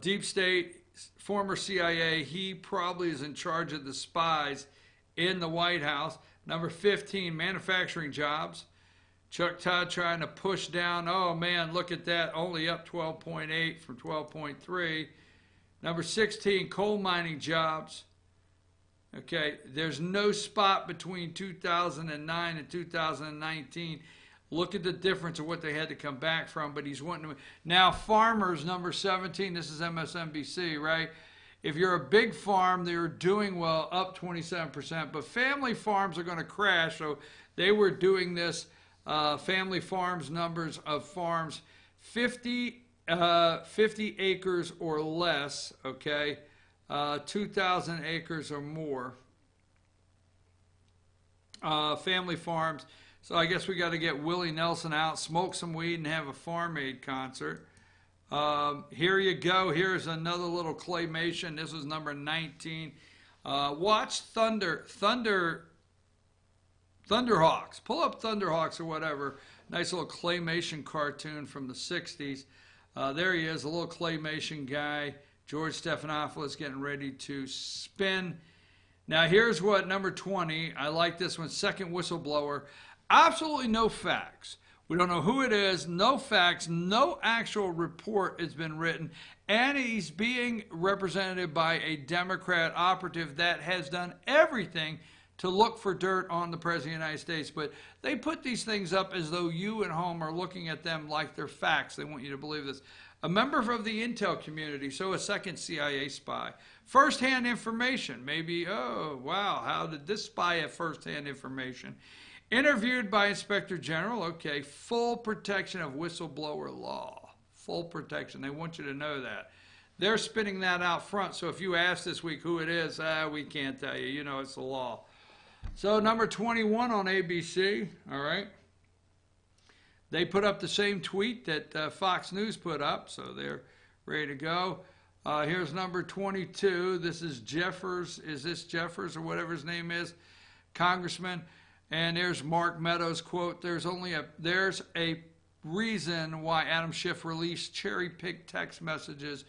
deep state, former CIA. He probably is in charge of the spies in the White House. Number 15, manufacturing jobs. Chuck Todd trying to push down. Oh, man, look at that. Only up 12.8 from 12.3. Number 16, coal mining jobs. Okay, there's no spot between 2009 and 2019. Look at the difference of what they had to come back from, but he's wanting to. Now, farmers, number 17, this is MSNBC, right? If you're a big farm, they're doing well, up 27%, but family farms are going to crash. So they were doing this, family farms, numbers of farms, 50 acres or less, okay, 2,000 acres or more, family farms. So I guess we got to get Willie Nelson out, smoke some weed, and have a Farm Aid concert. Here you go. Here's another little claymation. This was number 19. Watch Thunderhawks. Pull up Thunderhawks or whatever. Nice little claymation cartoon from the 60s. There he is, a little claymation guy. George Stephanopoulos getting ready to spin. Now here's what, number 20. I like this one. Second whistleblower. Absolutely no facts. We don't know who it is, no facts, no actual report has been written, and he's being represented by a Democrat operative that has done everything to look for dirt on the President of the United States. But they put these things up as though you at home are looking at them like they're facts. They want you to believe this. A member of the intel community, so a second CIA spy. First-hand information, maybe, oh, wow, how did this spy have first-hand information? Interviewed by Inspector General, okay, full protection of whistleblower law. Full protection. They want you to know that. They're spinning that out front, so if you ask this week who it is, we can't tell you. You know it's the law. So number 21 on ABC, all right. They put up the same tweet that Fox News put up, so they're ready to go. Here's number 22. This is Jeffers. Is this Jeffers or whatever his name is? Congressman. And there's Mark Meadows' quote, there's a reason why Adam Schiff released cherry-picked text messages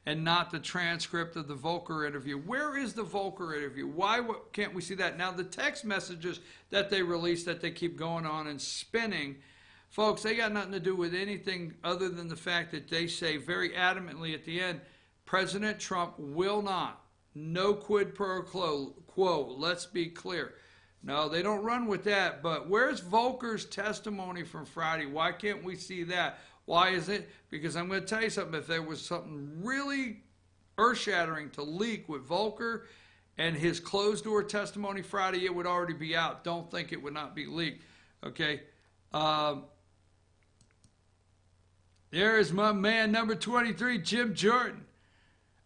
and not the transcript of the Volker interview. Where is the Volker interview? Why can't we see that? Now, the text messages that they released that they keep going on and spinning, folks, they got nothing to do with anything other than the fact that they say very adamantly at the end, President Trump will not, no quid pro quo, let's be clear. No, they don't run with that, but where's Volker's testimony from Friday? Why can't we see that? Why is it? Because I'm going to tell you something. If there was something really earth-shattering to leak with Volker and his closed-door testimony Friday, it would already be out. Don't think it would not be leaked, okay? There is my man, number 23, Jim Jordan.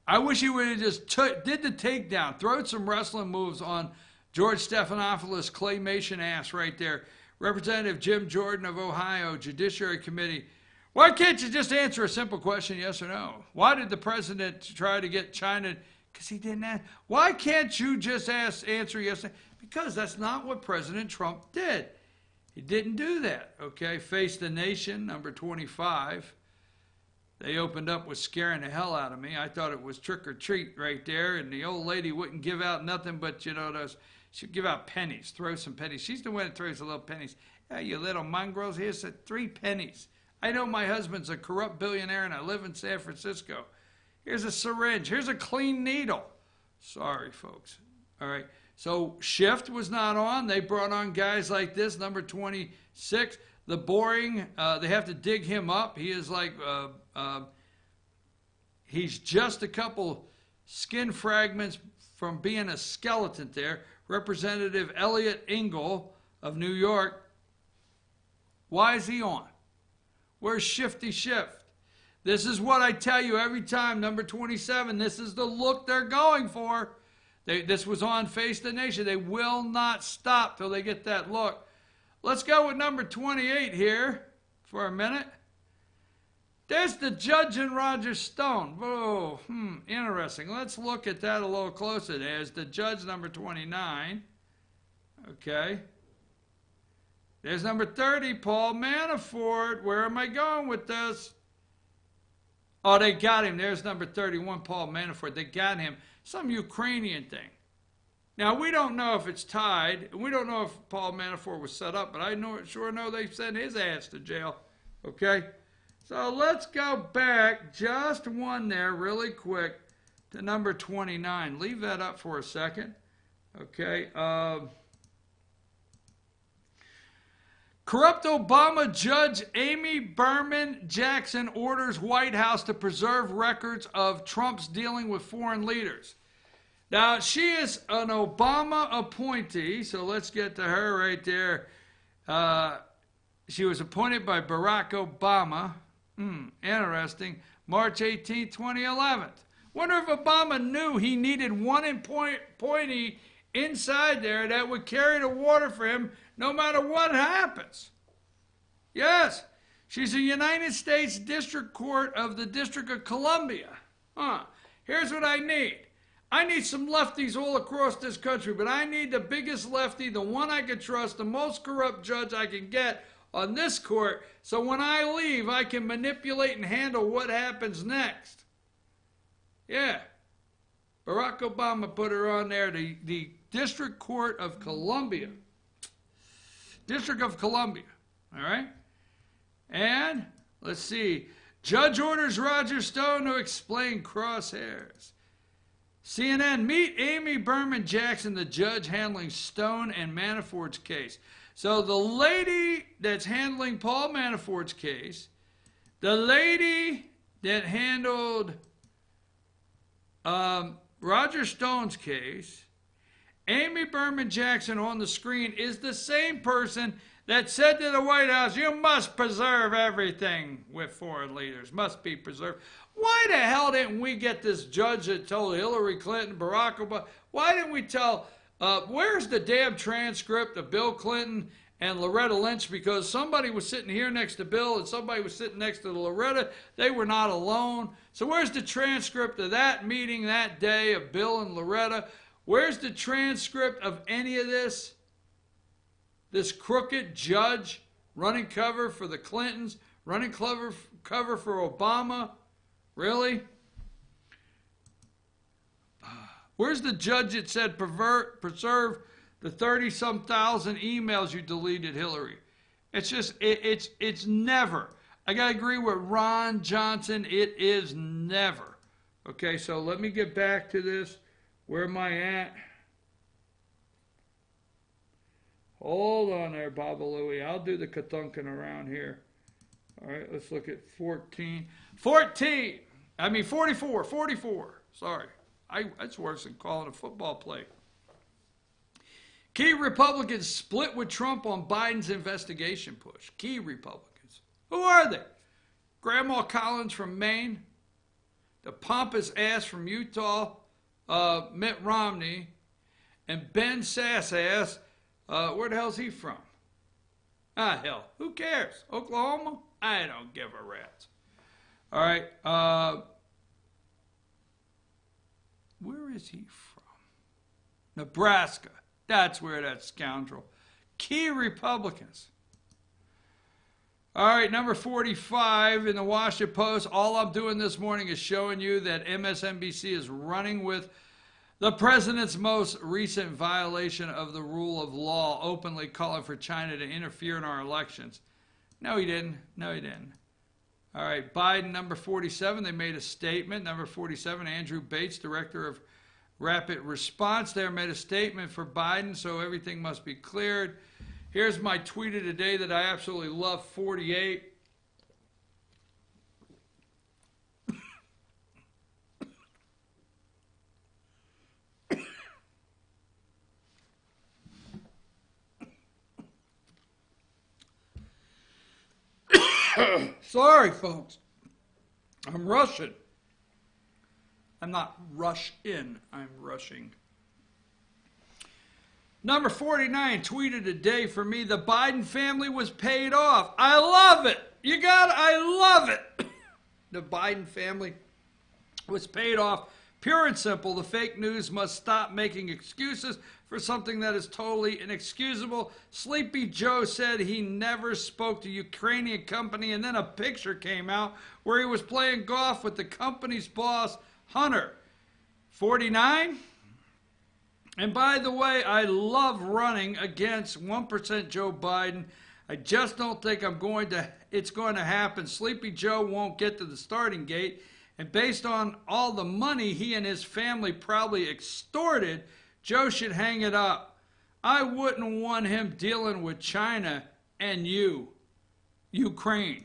I wish he would have just did the takedown, thrown some wrestling moves on George Stephanopoulos' claymation ass right there. Representative Jim Jordan of Ohio, Judiciary Committee. Why can't you just answer a simple question, yes or no? Why did the president try to get China? Because he didn't ask. Why can't you just answer yes or no? Because that's not what President Trump did. He didn't do that, okay? Face the Nation, number 25. They opened up with scaring the hell out of me. I thought it was trick or treat right there, and the old lady wouldn't give out nothing but, you know, those. She'd give out pennies, throw some pennies. She's the one that throws the little pennies. Yeah, you little mongrels, here's 3 pennies. I know my husband's a corrupt billionaire and I live in San Francisco. Here's a syringe. Here's a clean needle. Sorry, folks. All right. So Shift was not on. They brought on guys like this, number 26. The boring, they have to dig him up. He is like, he's just a couple skin fragments from being a skeleton there. Representative Elliot Engel of New York. Why is he on? Where's Shifty Shift? This is what I tell you every time, number 27. This is the look they're going for. This was on Face the Nation. They will not stop till they get that look. Let's go with number 28 here for a minute. There's the judge and Roger Stone. Whoa, interesting. Let's look at that a little closer. There's the judge, number 29. Okay. There's number 30, Paul Manafort. Where am I going with this? Oh, they got him. There's number 31, Paul Manafort. They got him. Some Ukrainian thing. Now, we don't know if it's tied. We don't know if Paul Manafort was set up, but I sure know they sent his ass to jail. Okay? So let's go back just one there really quick to number 29. Leave that up for a second. Okay. Corrupt Obama judge Amy Berman Jackson orders White House to preserve records of Trump's dealing with foreign leaders. Now, she is an Obama appointee, so let's get to her right there. She was appointed by Barack Obama. Interesting. March 18, 2011. Wonder if Obama knew he needed one appointee inside there that would carry the water for him no matter what happens. Yes, she's a United States District Court of the District of Columbia. Here's what I need. I need some lefties all across this country, but I need the biggest lefty, the one I can trust, the most corrupt judge I can get on this court, so when I leave, I can manipulate and handle what happens next. Yeah. Barack Obama put her on there, the District Court of Columbia. District of Columbia. All right? And, let's see. Judge orders Roger Stone to explain crosshairs. CNN, meet Amy Berman Jackson, the judge handling Stone and Manafort's case. So the lady that's handling Paul Manafort's case, the lady that handled Roger Stone's case, Amy Berman Jackson on the screen is the same person that said to the White House, you must preserve everything with foreign leaders, must be preserved. Why the hell didn't we get this judge that told Hillary Clinton, Barack Obama, why didn't we tell, where's the damn transcript of Bill Clinton and Loretta Lynch? Because somebody was sitting here next to Bill and somebody was sitting next to Loretta. They were not alone. So where's the transcript of that meeting that day of Bill and Loretta? Where's the transcript of any of this? This crooked judge running cover for the Clintons, running cover for Obama? Really? Where's the judge that said preserve the 30-some thousand emails you deleted, Hillary? It's just, it's never. I got to agree with Ron Johnson. It is never. Okay, so let me get back to this. Where am I at? Hold on there, Baba Louie. I'll do the kathunkin around here. All right, let's look at 44. Sorry. That's worse than calling a football play. Key Republicans split with Trump on Biden's investigation push. Key Republicans. Who are they? Grandma Collins from Maine, the pompous ass from Utah, Mitt Romney, and Ben Sassass. Where the hell's he from? Hell, who cares? Oklahoma? I don't give a rat's. All right. Where is he from? Nebraska. That's where that scoundrel. Key Republicans. All right, number 45 in the Washington Post. All I'm doing this morning is showing you that MSNBC is running with the president's most recent violation of the rule of law, openly calling for China to interfere in our elections. No, he didn't. No, he didn't. All right, Biden, number 47, they made a statement. Number 47, Andrew Bates, director of Rapid Response there, made a statement for Biden, so everything must be cleared. Here's my tweet of the day that I absolutely love, 48. Sorry, folks. I'm rushing. I'm not rush-in. I'm rushing. Number 49, tweeted today for me, the Biden family was paid off. I love it. I love it. The Biden family was paid off. Pure and simple, the fake news must stop making excuses for something that is totally inexcusable. Sleepy Joe said he never spoke to Ukrainian company, and then a picture came out where he was playing golf with the company's boss, Hunter. 49? And by the way, I love running against 1% Joe Biden. I just don't think it's going to happen. Sleepy Joe won't get to the starting gate, And based on all the money he and his family probably extorted, Joe should hang it up. I wouldn't want him dealing with China and Ukraine.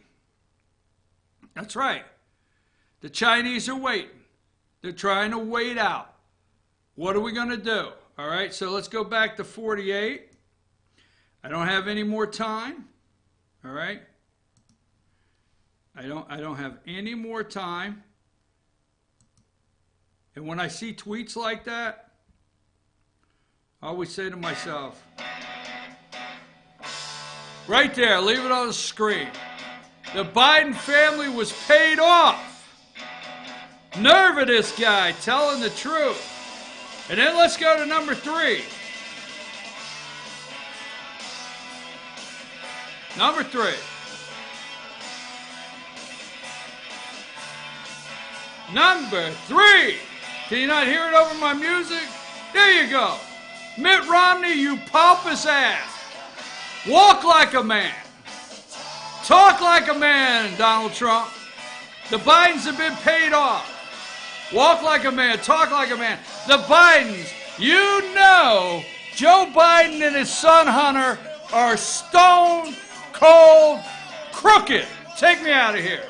That's right. The Chinese are waiting. They're trying to wait out. What are we going to do? All right, so let's go back to 48. I don't have any more time. All right. I don't have any more time. And when I see tweets like that, I always say to myself, right there, leave it on the screen. The Biden family was paid off. Nerve of this guy telling the truth. And then let's go to number 3. Number 3. Number 3. Can you not hear it over my music? There you go. Mitt Romney, you pompous ass. Walk like a man. Talk like a man, Donald Trump. The Bidens have been paid off. Walk like a man. Talk like a man. The Bidens, you know Joe Biden and his son Hunter are stone cold crooked. Take me out of here.